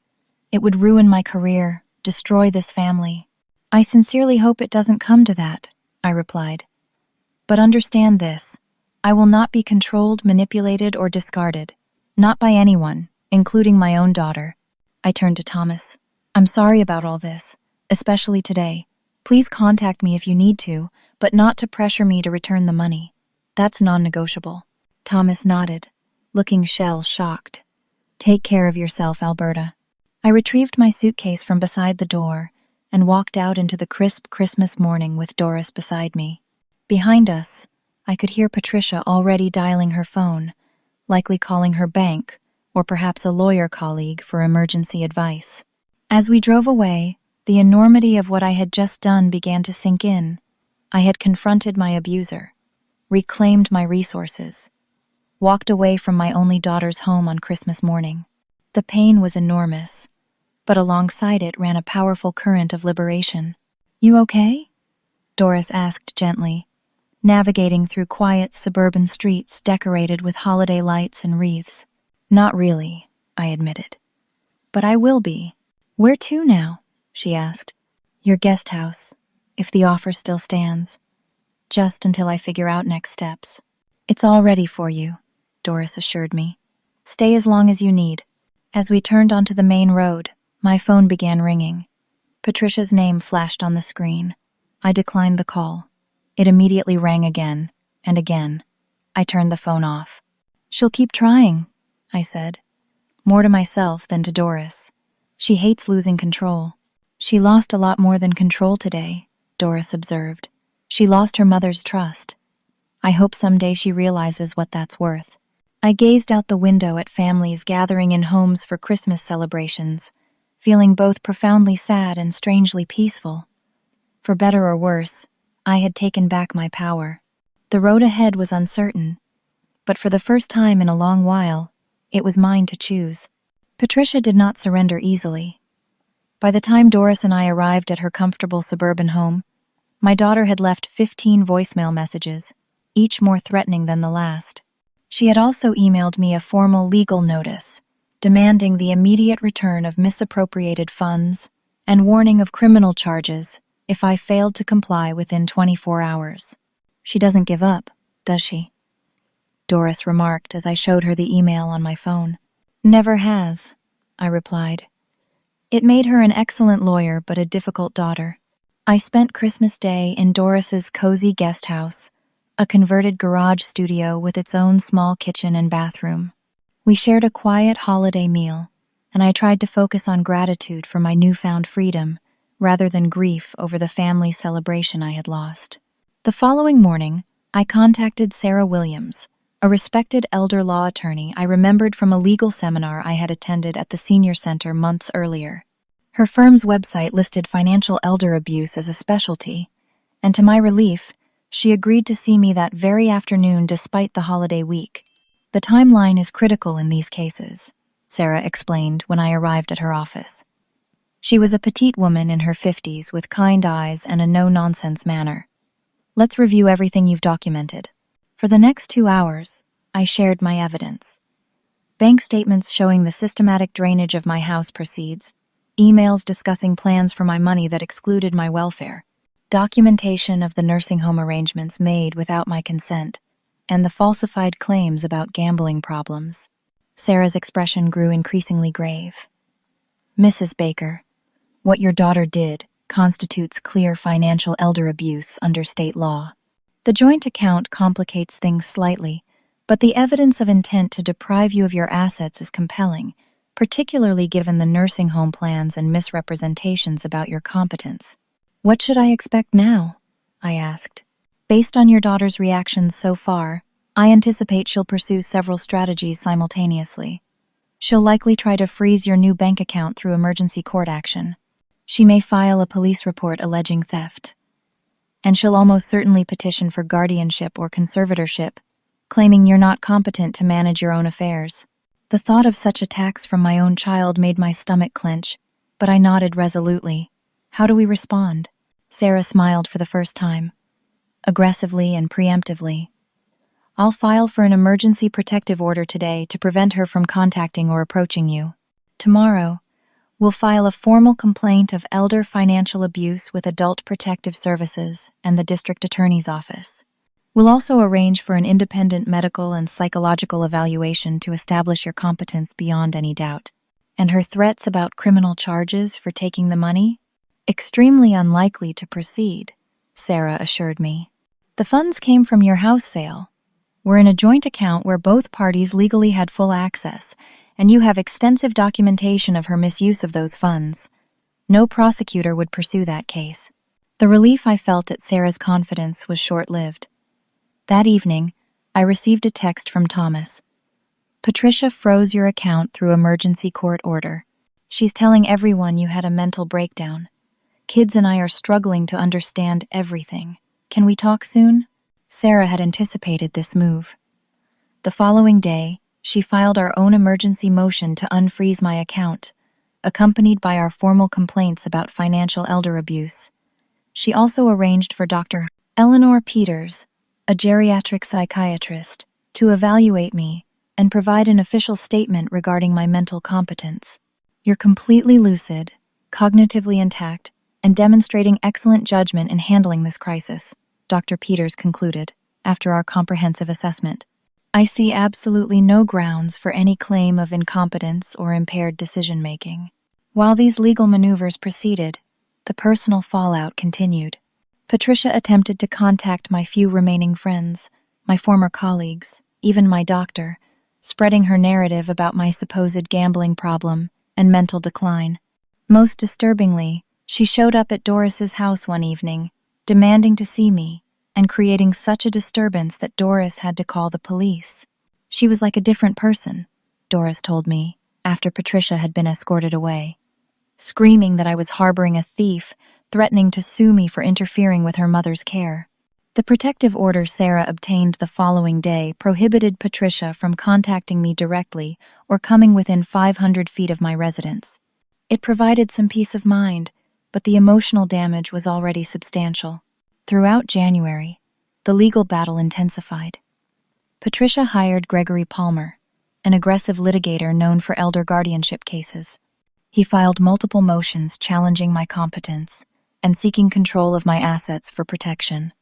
A: It would ruin my career, destroy this family. I sincerely hope it doesn't come to that, I replied. But understand this. I will not be controlled, manipulated, or discarded. Not by anyone, including my own daughter. I turned to Thomas. I'm sorry about all this, especially today. Please contact me if you need to, but not to pressure me to return the money. That's non-negotiable. Thomas nodded, looking shell-shocked. Take care of yourself, Alberta. I retrieved my suitcase from beside the door and walked out into the crisp Christmas morning with Doris beside me. Behind us, I could hear Patricia already dialing her phone, likely calling her bank or perhaps a lawyer colleague for emergency advice. As we drove away, the enormity of what I had just done began to sink in. I had confronted my abuser, reclaimed my resources, walked away from my only daughter's home on Christmas morning. The pain was enormous, but alongside it ran a powerful current of liberation. You okay? Doris asked gently, navigating through quiet suburban streets decorated with holiday lights and wreaths. Not really, I admitted. But I will be. Where to now? She asked. Your guest house, if the offer still stands. Just until I figure out next steps. It's all ready for you, Doris assured me. Stay as long as you need. As we turned onto the main road, my phone began ringing. Patricia's name flashed on the screen. I declined the call. It immediately rang again, and again. I turned the phone off. She'll keep trying, I said. More to myself than to Doris. She hates losing control. She lost a lot more than control today, Doris observed. She lost her mother's trust. I hope someday she realizes what that's worth. I gazed out the window at families gathering in homes for Christmas celebrations, feeling both profoundly sad and strangely peaceful. For better or worse, I had taken back my power. The road ahead was uncertain, but for the first time in a long while, it was mine to choose. Patricia did not surrender easily. By the time Doris and I arrived at her comfortable suburban home, my daughter had left 15 voicemail messages, each more threatening than the last. She had also emailed me a formal legal notice, demanding the immediate return of misappropriated funds and warning of criminal charges if I failed to comply within 24 hours. She doesn't give up, does she? Doris remarked as I showed her the email on my phone. Never has, I replied. It made her an excellent lawyer but a difficult daughter. I spent Christmas Day in Doris's cozy guest house, a converted garage studio with its own small kitchen and bathroom. We shared a quiet holiday meal, and I tried to focus on gratitude for my newfound freedom, rather than grief over the family celebration I had lost. The following morning, I contacted Sarah Williams, a respected elder law attorney I remembered from a legal seminar I had attended at the Senior Center months earlier. Her firm's website listed financial elder abuse as a specialty, and to my relief, she agreed to see me that very afternoon despite the holiday week. The timeline is critical in these cases, Sarah explained when I arrived at her office. She was a petite woman in her 50s with kind eyes and a no-nonsense manner. Let's review everything you've documented. For the next 2 hours, I shared my evidence. Bank statements showing the systematic drainage of my house proceeds, emails discussing plans for my money that excluded my welfare, documentation of the nursing home arrangements made without my consent, and the falsified claims about gambling problems. Sarah's expression grew increasingly grave. Mrs. Baker, what your daughter did constitutes clear financial elder abuse under state law. The joint account complicates things slightly, but the evidence of intent to deprive you of your assets is compelling, particularly given the nursing home plans and misrepresentations about your competence. What should I expect now? I asked. Based on your daughter's reactions so far, I anticipate she'll pursue several strategies simultaneously. She'll likely try to freeze your new bank account through emergency court action. She may file a police report alleging theft. And she'll almost certainly petition for guardianship or conservatorship, claiming you're not competent to manage your own affairs. The thought of such attacks from my own child made my stomach clench, but I nodded resolutely. How do we respond? Sarah smiled for the first time, aggressively and preemptively. I'll file for an emergency protective order today to prevent her from contacting or approaching you. Tomorrow, we'll file a formal complaint of elder financial abuse with Adult Protective Services and the District Attorney's Office. We'll also arrange for an independent medical and psychological evaluation to establish your competence beyond any doubt. And her threats about criminal charges for taking the money? Extremely unlikely to proceed, Sarah assured me. The funds came from your house sale. We're in a joint account where both parties legally had full access, and you have extensive documentation of her misuse of those funds. No prosecutor would pursue that case. The relief I felt at Sarah's confidence was short-lived. That evening, I received a text from Thomas. Patricia froze your account through emergency court order. She's telling everyone you had a mental breakdown. Kids and I are struggling to understand everything. Can we talk soon? Sarah had anticipated this move. The following day, she filed our own emergency motion to unfreeze my account, accompanied by our formal complaints about financial elder abuse. She also arranged for Dr. Eleanor Peters, a geriatric psychiatrist, to evaluate me and provide an official statement regarding my mental competence. You're completely lucid, cognitively intact, and demonstrating excellent judgment in handling this crisis, Dr. Peters concluded, after our comprehensive assessment. I see absolutely no grounds for any claim of incompetence or impaired decision-making. While these legal maneuvers proceeded, the personal fallout continued. Patricia attempted to contact my few remaining friends, my former colleagues, even my doctor, spreading her narrative about my supposed gambling problem and mental decline. Most disturbingly, she showed up at Doris's house one evening, demanding to see me, and creating such a disturbance that Doris had to call the police. She was like a different person, Doris told me, after Patricia had been escorted away, screaming that I was harboring a thief, threatening to sue me for interfering with her mother's care. The protective order Sarah obtained the following day prohibited Patricia from contacting me directly or coming within 500 feet of my residence. It provided some peace of mind, but the emotional damage was already substantial. Throughout January, the legal battle intensified. Patricia hired Gregory Palmer, an aggressive litigator known for elder guardianship cases. He filed multiple motions challenging my competence and seeking control of my assets for protection.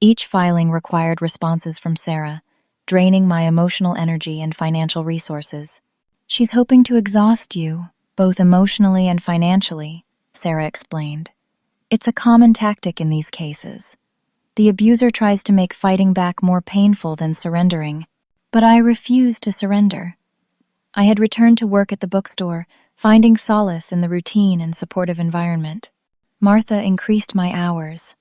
A: Each filing required responses from Sarah, draining my emotional energy and financial resources. She's hoping to exhaust you, both emotionally and financially, Sarah explained. It's a common tactic in these cases. The abuser tries to make fighting back more painful than surrendering, but I refused to surrender. I had returned to work at the bookstore, finding solace in the routine and supportive environment. Martha increased my hours,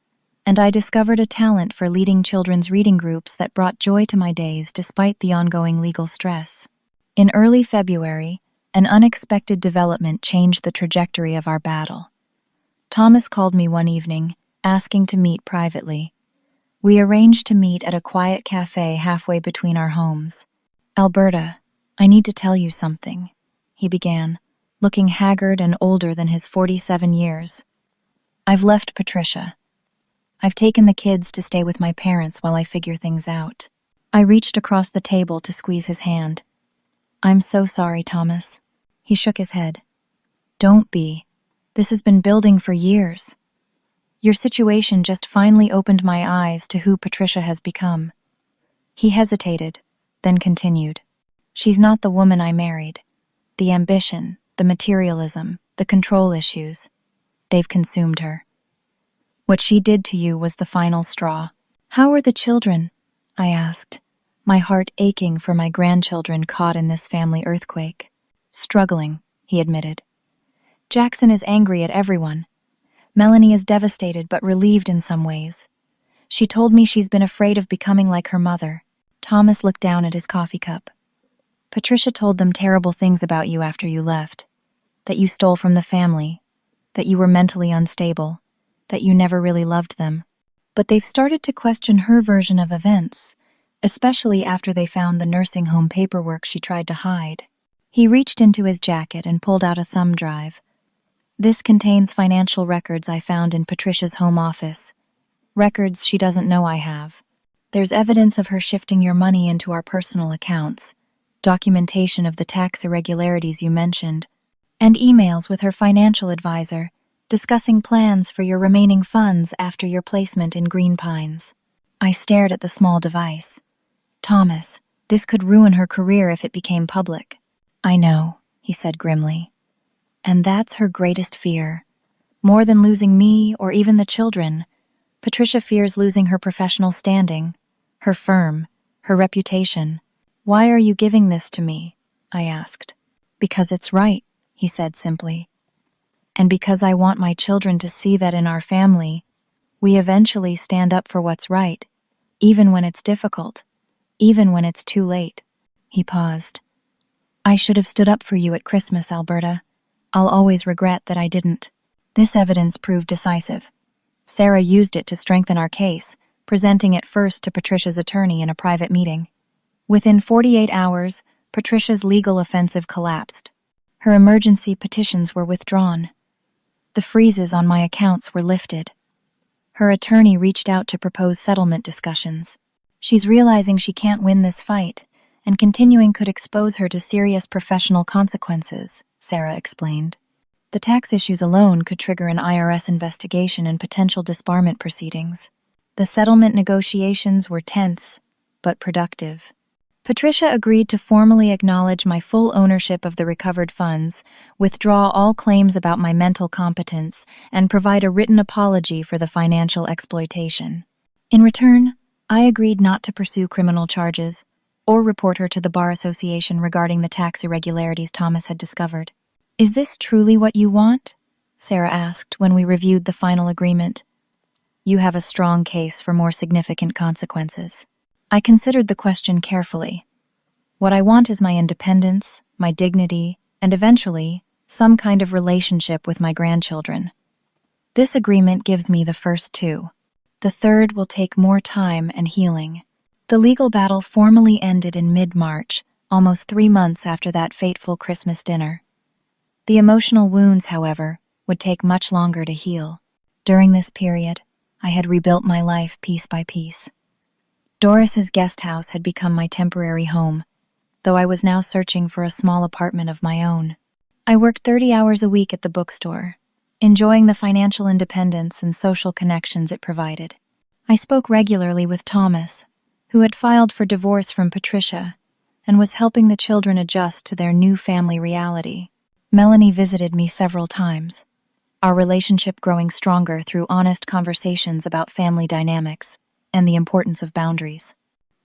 A: and I discovered a talent for leading children's reading groups that brought joy to my days despite the ongoing legal stress. In early February, an unexpected development changed the trajectory of our battle. Thomas called me one evening, asking to meet privately. We arranged to meet at a quiet cafe halfway between our homes. Alberta, I need to tell you something, he began, looking haggard and older than his 47 years. I've left Patricia. I've taken the kids to stay with my parents while I figure things out. I reached across the table to squeeze his hand. I'm so sorry, Thomas. He shook his head. Don't be. This has been building for years. Your situation just finally opened my eyes to who Patricia has become. He hesitated, then continued. She's not the woman I married. The ambition, the materialism, the control issues, they've consumed her. What she did to you was the final straw. How are the children? I asked, my heart aching for my grandchildren caught in this family earthquake. Struggling, he admitted. Jackson is angry at everyone. Melanie is devastated but relieved in some ways. She told me she's been afraid of becoming like her mother. Thomas looked down at his coffee cup. Patricia told them terrible things about you after you left. That you stole from the family. That you were mentally unstable. That you never really loved them. But they've started to question her version of events, especially after they found the nursing home paperwork she tried to hide. He reached into his jacket and pulled out a thumb drive. This contains financial records I found in Patricia's home office. Records she doesn't know I have. There's evidence of her shifting your money into our personal accounts, documentation of the tax irregularities you mentioned, and emails with her financial advisor discussing plans for your remaining funds after your placement in Green Pines. I stared at the small device. Thomas, this could ruin her career if it became public. I know, he said grimly. And that's her greatest fear. More than losing me or even the children, Patricia fears losing her professional standing, her firm, her reputation. Why are you giving this to me? I asked. Because it's right, he said simply. And because I want my children to see that in our family, we eventually stand up for what's right, even when it's difficult, even when it's too late. He paused. I should have stood up for you at Christmas, Alberta. I'll always regret that I didn't. This evidence proved decisive. Sarah used it to strengthen our case, presenting it first to Patricia's attorney in a private meeting. Within 48 hours, Patricia's legal offensive collapsed. Her emergency petitions were withdrawn. The freezes on my accounts were lifted. Her attorney reached out to propose settlement discussions. She's realizing she can't win this fight, and continuing could expose her to serious professional consequences, Sarah explained. The tax issues alone could trigger an IRS investigation and potential disbarment proceedings. The settlement negotiations were tense, but productive. Patricia agreed to formally acknowledge my full ownership of the recovered funds, withdraw all claims about my mental competence, and provide a written apology for the financial exploitation. In return, I agreed not to pursue criminal charges or report her to the Bar Association regarding the tax irregularities Thomas had discovered. Is this truly what you want? Sarah asked when we reviewed the final agreement. You have a strong case for more significant consequences. I considered the question carefully. What I want is my independence, my dignity, and eventually, some kind of relationship with my grandchildren. This agreement gives me the first two. The third will take more time and healing. The legal battle formally ended in mid-March, almost 3 months after that fateful Christmas dinner. The emotional wounds, however, would take much longer to heal. During this period, I had rebuilt my life piece by piece. Doris's guest house had become my temporary home, though I was now searching for a small apartment of my own. I worked 30 hours a week at the bookstore, enjoying the financial independence and social connections it provided. I spoke regularly with Thomas, who had filed for divorce from Patricia and was helping the children adjust to their new family reality. Melanie visited me several times, our relationship growing stronger through honest conversations about family dynamics and the importance of boundaries.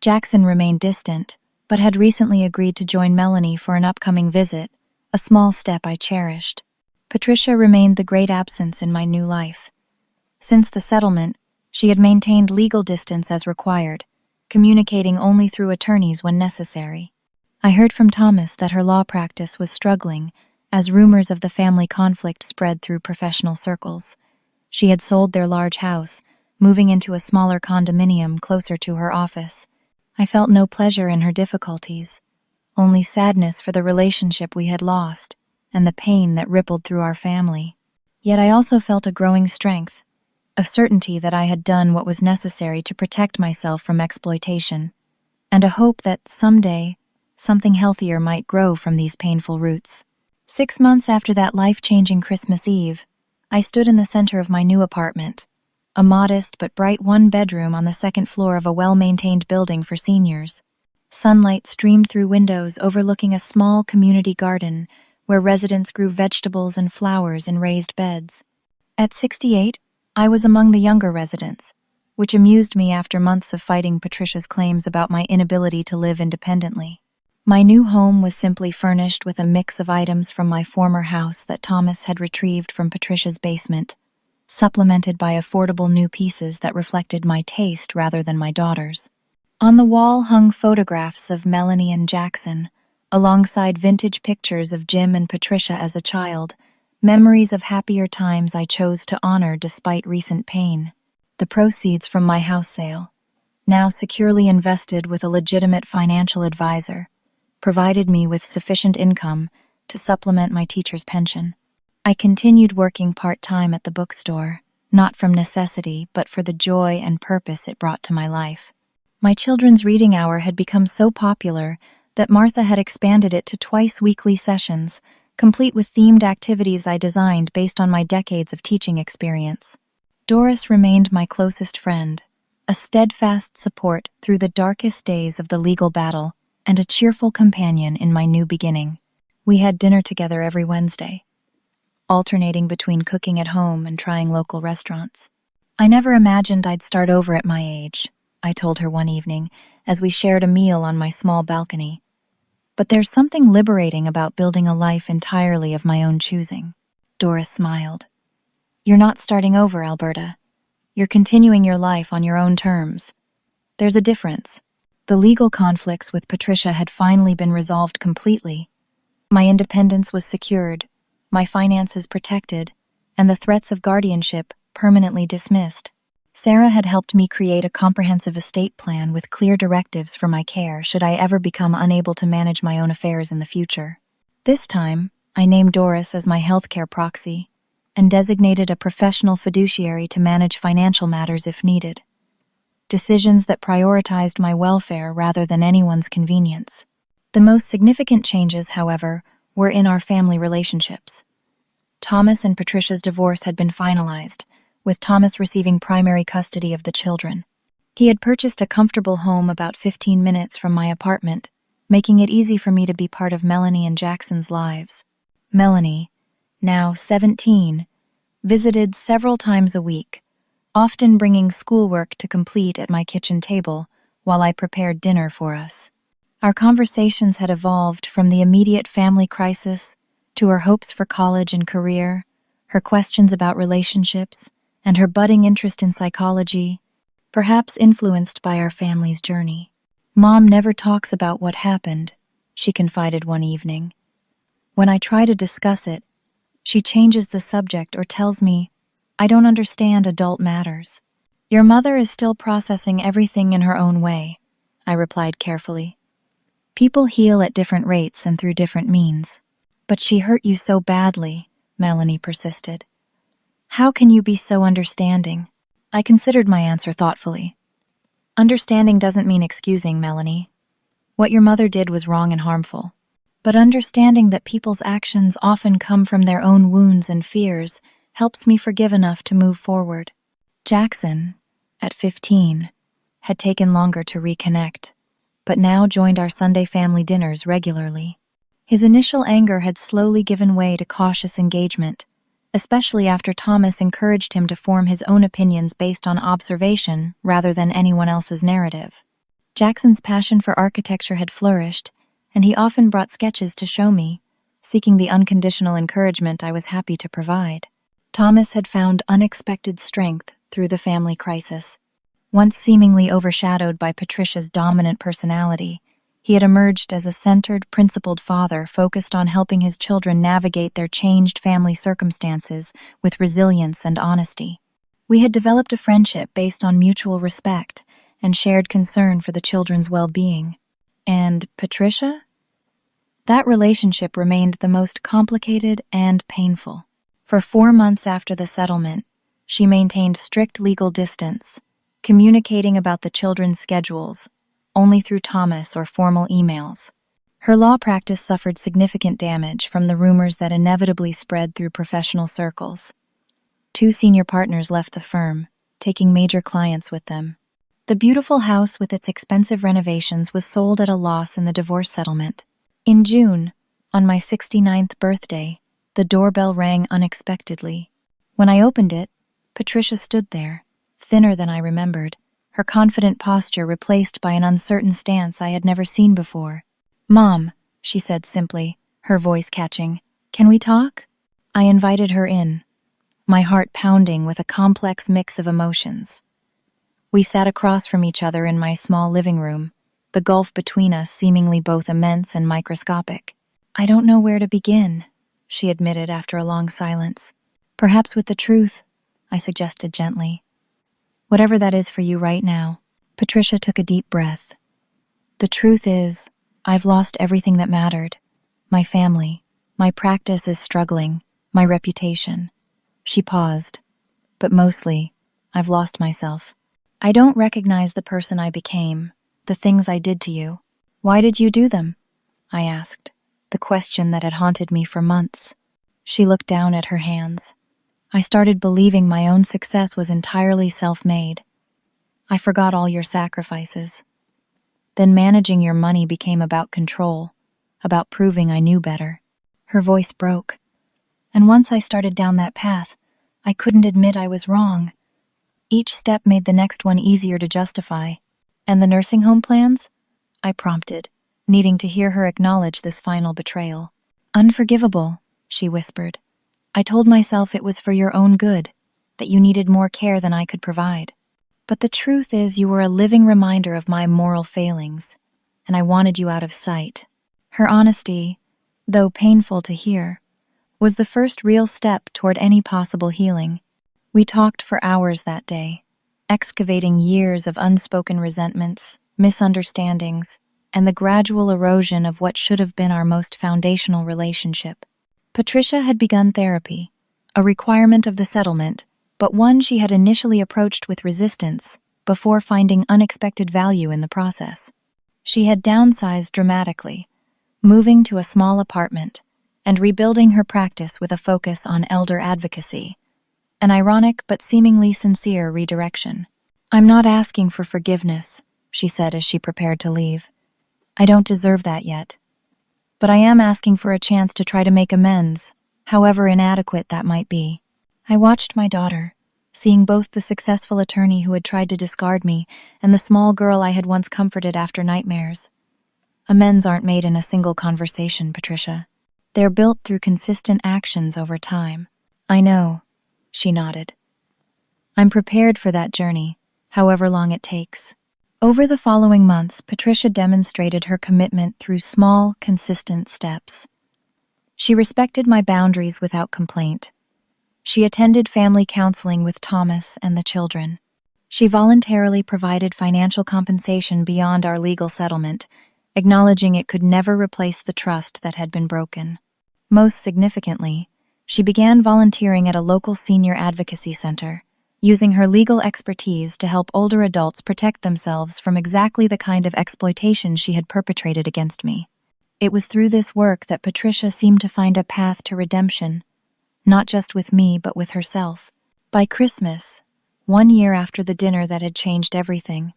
A: Jackson remained distant, but had recently agreed to join Melanie for an upcoming visit, a small step I cherished. Patricia remained the great absence in my new life. Since the settlement, she had maintained legal distance as required, communicating only through attorneys when necessary. I heard from Thomas that her law practice was struggling as rumors of the family conflict spread through professional circles. She had sold their large house, moving into a smaller condominium closer to her office. I felt no pleasure in her difficulties, only sadness for the relationship we had lost and the pain that rippled through our family. Yet I also felt a growing strength, a certainty that I had done what was necessary to protect myself from exploitation, and a hope that someday something healthier might grow from these painful roots. 6 months after that life-changing Christmas Eve, I stood in the center of my new apartment, a modest but bright one-bedroom on the second floor of a well-maintained building for seniors. Sunlight streamed through windows overlooking a small community garden where residents grew vegetables and flowers in raised beds. At 68, I was among the younger residents, which amused me after months of fighting Patricia's claims about my inability to live independently. My new home was simply furnished with a mix of items from my former house that Thomas had retrieved from Patricia's basement, supplemented by affordable new pieces that reflected my taste rather than my daughter's. On the wall hung photographs of Melanie and Jackson, alongside vintage pictures of Jim and Patricia as a child, memories of happier times I chose to honor despite recent pain. The proceeds from my house sale, now securely invested with a legitimate financial advisor, provided me with sufficient income to supplement my teacher's pension. I continued working part-time at the bookstore, not from necessity, but for the joy and purpose it brought to my life. My children's reading hour had become so popular that Martha had expanded it to twice-weekly sessions, complete with themed activities I designed based on my decades of teaching experience. Doris remained my closest friend, a steadfast support through the darkest days of the legal battle, and a cheerful companion in my new beginning. We had dinner together every Wednesday, alternating between cooking at home and trying local restaurants. "I never imagined I'd start over at my age," I told her one evening as we shared a meal on my small balcony. "But there's something liberating about building a life entirely of my own choosing." Doris smiled. "You're not starting over, Alberta. You're continuing your life on your own terms. There's a difference." The legal conflicts with Patricia had finally been resolved completely. My independence was secured, my finances protected, and the threats of guardianship permanently dismissed. Sarah had helped me create a comprehensive estate plan with clear directives for my care should I ever become unable to manage my own affairs in the future. This time, I named Doris as my healthcare proxy and designated a professional fiduciary to manage financial matters if needed. Decisions that prioritized my welfare rather than anyone's convenience. The most significant changes, however, were in our family relationships. Thomas and Patricia's divorce had been finalized, with Thomas receiving primary custody of the children. He had purchased a comfortable home about 15 minutes from my apartment, making it easy for me to be part of Melanie and Jackson's lives. Melanie, now 17, visited several times a week, often bringing schoolwork to complete at my kitchen table while I prepared dinner for us. Our conversations had evolved from the immediate family crisis to her hopes for college and career, her questions about relationships, and her budding interest in psychology, perhaps influenced by our family's journey. "Mom never talks about what happened," she confided one evening. "When I try to discuss it, she changes the subject or tells me, 'I don't understand adult matters.'" "Your mother is still processing everything in her own way," I replied carefully. "People heal at different rates and through different means." "But she hurt you so badly," Melanie persisted. "How can you be so understanding?" I considered my answer thoughtfully. "Understanding doesn't mean excusing, Melanie. What your mother did was wrong and harmful. But understanding that people's actions often come from their own wounds and fears helps me forgive enough to move forward." Jackson, at 15, had taken longer to reconnect, but now joined our Sunday family dinners regularly. His initial anger had slowly given way to cautious engagement, especially after Thomas encouraged him to form his own opinions based on observation rather than anyone else's narrative. Jackson's passion for architecture had flourished, and he often brought sketches to show me, seeking the unconditional encouragement I was happy to provide. Thomas had found unexpected strength through the family crisis. Once seemingly overshadowed by Patricia's dominant personality, he had emerged as a centered, principled father focused on helping his children navigate their changed family circumstances with resilience and honesty. We had developed a friendship based on mutual respect and shared concern for the children's well-being. And Patricia? That relationship remained the most complicated and painful. For 4 months after the settlement, she maintained strict legal distance, communicating about the children's schedules only through Thomas or formal emails. Her law practice suffered significant damage from the rumors that inevitably spread through professional circles. 2 senior partners left the firm, taking major clients with them. The beautiful house with its expensive renovations was sold at a loss in the divorce settlement. In June, on my 69th birthday, the doorbell rang unexpectedly. When I opened it, Patricia stood there, thinner than I remembered, her confident posture replaced by an uncertain stance I had never seen before. "Mom," she said simply, her voice catching, "can we talk?" I invited her in, my heart pounding with a complex mix of emotions. We sat across from each other in my small living room, the gulf between us seemingly both immense and microscopic. "I don't know where to begin," she admitted after a long silence. "Perhaps with the truth," I suggested gently. "Whatever that is for you right now." Patricia took a deep breath. "The truth is, I've lost everything that mattered. My family, my practice is struggling, my reputation." She paused. "But mostly, I've lost myself. I don't recognize the person I became, the things I did to you." "Why did you do them?" I asked, the question that had haunted me for months. She looked down at her hands. "I started believing my own success was entirely self-made. I forgot all your sacrifices. Then managing your money became about control, about proving I knew better." Her voice broke. "And once I started down that path, I couldn't admit I was wrong. Each step made the next one easier to justify." "And the nursing home plans?" I prompted, needing to hear her acknowledge this final betrayal. "Unforgivable," she whispered. "I told myself it was for your own good, that you needed more care than I could provide. But the truth is you were a living reminder of my moral failings, and I wanted you out of sight." Her honesty, though painful to hear, was the first real step toward any possible healing. We talked for hours that day, excavating years of unspoken resentments, misunderstandings, and the gradual erosion of what should have been our most foundational relationship. Patricia had begun therapy, a requirement of the settlement, but one she had initially approached with resistance before finding unexpected value in the process. She had downsized dramatically, moving to a small apartment and rebuilding her practice with a focus on elder advocacy, an ironic but seemingly sincere redirection. "I'm not asking for forgiveness," she said as she prepared to leave. "I don't deserve that yet. But I am asking for a chance to try to make amends, however inadequate that might be." I watched my daughter, seeing both the successful attorney who had tried to discard me and the small girl I had once comforted after nightmares. Amends aren't made in a single conversation, Patricia. They're built through consistent actions over time. "I know," she nodded. "I'm prepared for that journey, however long it takes." Over the following months, Patricia demonstrated her commitment through small, consistent steps. She respected my boundaries without complaint. She attended family counseling with Thomas and the children. She voluntarily provided financial compensation beyond our legal settlement, acknowledging it could never replace the trust that had been broken. Most significantly, she began volunteering at a local senior advocacy center, using her legal expertise to help older adults protect themselves from exactly the kind of exploitation she had perpetrated against me. It was through this work that Patricia seemed to find a path to redemption, not just with me, but with herself. By Christmas, 1 year after the dinner that had changed everything,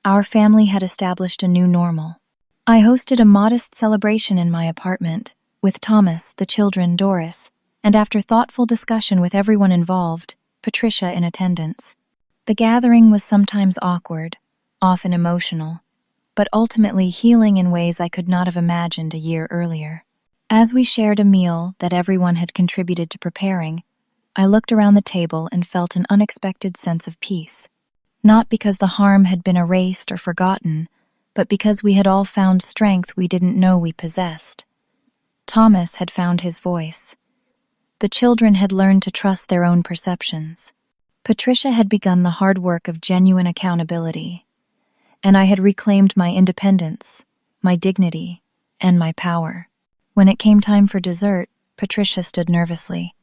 A: our family had established a new normal. I hosted a modest celebration in my apartment, with Thomas, the children, Doris, and after thoughtful discussion with everyone involved, Patricia in attendance. The gathering was sometimes awkward, often emotional, but ultimately healing in ways I could not have imagined a year earlier. As we shared a meal that everyone had contributed to preparing, I looked around the table and felt an unexpected sense of peace. Not because the harm had been erased or forgotten, but because we had all found strength we didn't know we possessed. Thomas had found his voice. The children had learned to trust their own perceptions. Patricia had begun the hard work of genuine accountability, and I had reclaimed my independence, my dignity, and my power. When it came time for dessert, Patricia stood nervously.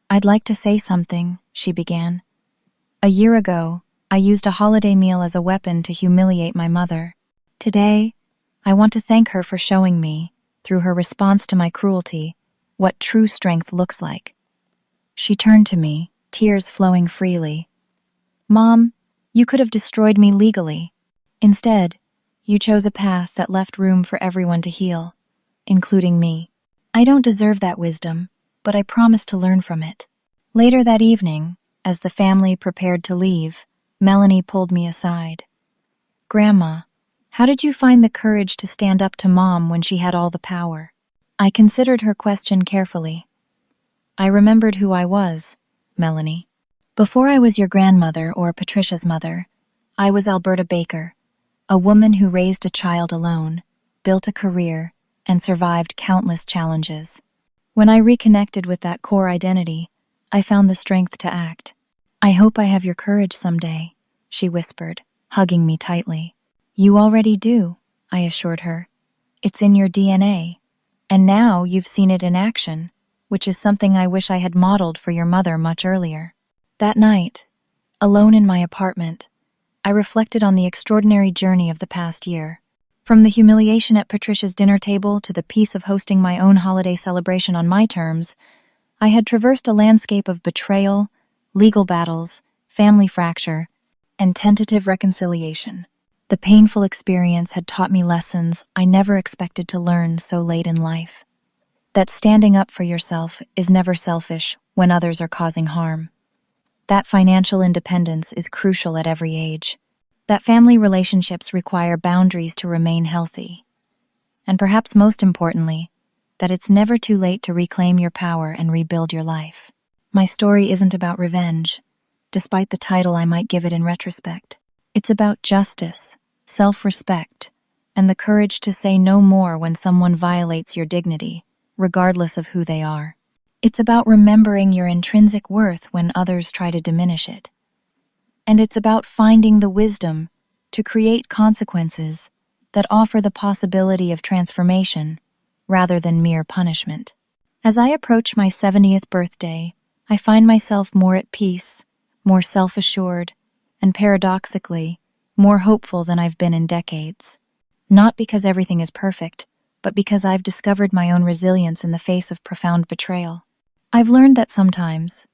A: "I'd like to say something," she began. "A year ago, I used a holiday meal as a weapon to humiliate my mother. Today, I want to thank her for showing me, through her response to my cruelty, what true strength looks like." She turned to me, tears flowing freely. "Mom, you could have destroyed me legally. Instead, you chose a path that left room for everyone to heal, including me. I don't deserve that wisdom, but I promise to learn from it." Later that evening, as the family prepared to leave, Melanie pulled me aside. "Grandma, How did you find the courage to stand up to Mom when she had all the power? I considered her question carefully. I remembered who I was, Melanie. Before I was your grandmother or Patricia's mother, I was Alberta Baker, a woman who raised a child alone, built a career, and survived countless challenges. When I reconnected with that core identity, I found the strength to act. I hope I have your courage someday, she whispered, hugging me tightly. You already do, I assured her. It's in your DNA. And now you've seen it in action, which is something I wish I had modeled for your mother much earlier. That night, alone in my apartment, I reflected on the extraordinary journey of the past year. From the humiliation at Patricia's dinner table to the peace of hosting my own holiday celebration on my terms, I had traversed a landscape of betrayal, legal battles, family fracture, and tentative reconciliation. The painful experience had taught me lessons I never expected to learn so late in life. That standing up for yourself is never selfish when others are causing harm. That financial independence is crucial at every age. That family relationships require boundaries to remain healthy. And perhaps most importantly, that it's never too late to reclaim your power and rebuild your life. My story isn't about revenge, despite the title I might give it in retrospect. It's about justice, self-respect, and the courage to say no more when someone violates your dignity, regardless of who they are. It's about remembering your intrinsic worth when others try to diminish it. And it's about finding the wisdom to create consequences that offer the possibility of transformation rather than mere punishment. As I approach my 70th birthday, I find myself more at peace, more self-assured, and paradoxically, more hopeful than I've been in decades. Not because everything is perfect, but because I've discovered my own resilience in the face of profound betrayal. I've learned that sometimes,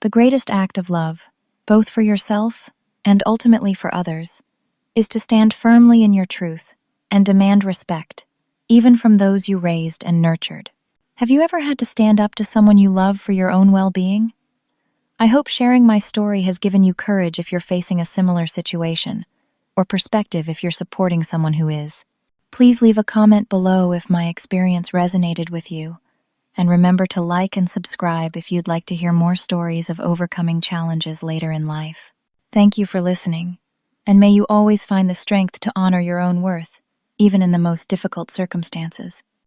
A: the greatest act of love, both for yourself and ultimately for others, is to stand firmly in your truth and demand respect, even from those you raised and nurtured. Have you ever had to stand up to someone you love for your own well-being? I hope sharing my story has given you courage if you're facing a similar situation, or perspective if you're supporting someone who is. Please leave a comment below if my experience resonated with you, and remember to like and subscribe if you'd like to hear more stories of overcoming challenges later in life. Thank you for listening, and may you always find the strength to honor your own worth, even in the most difficult circumstances.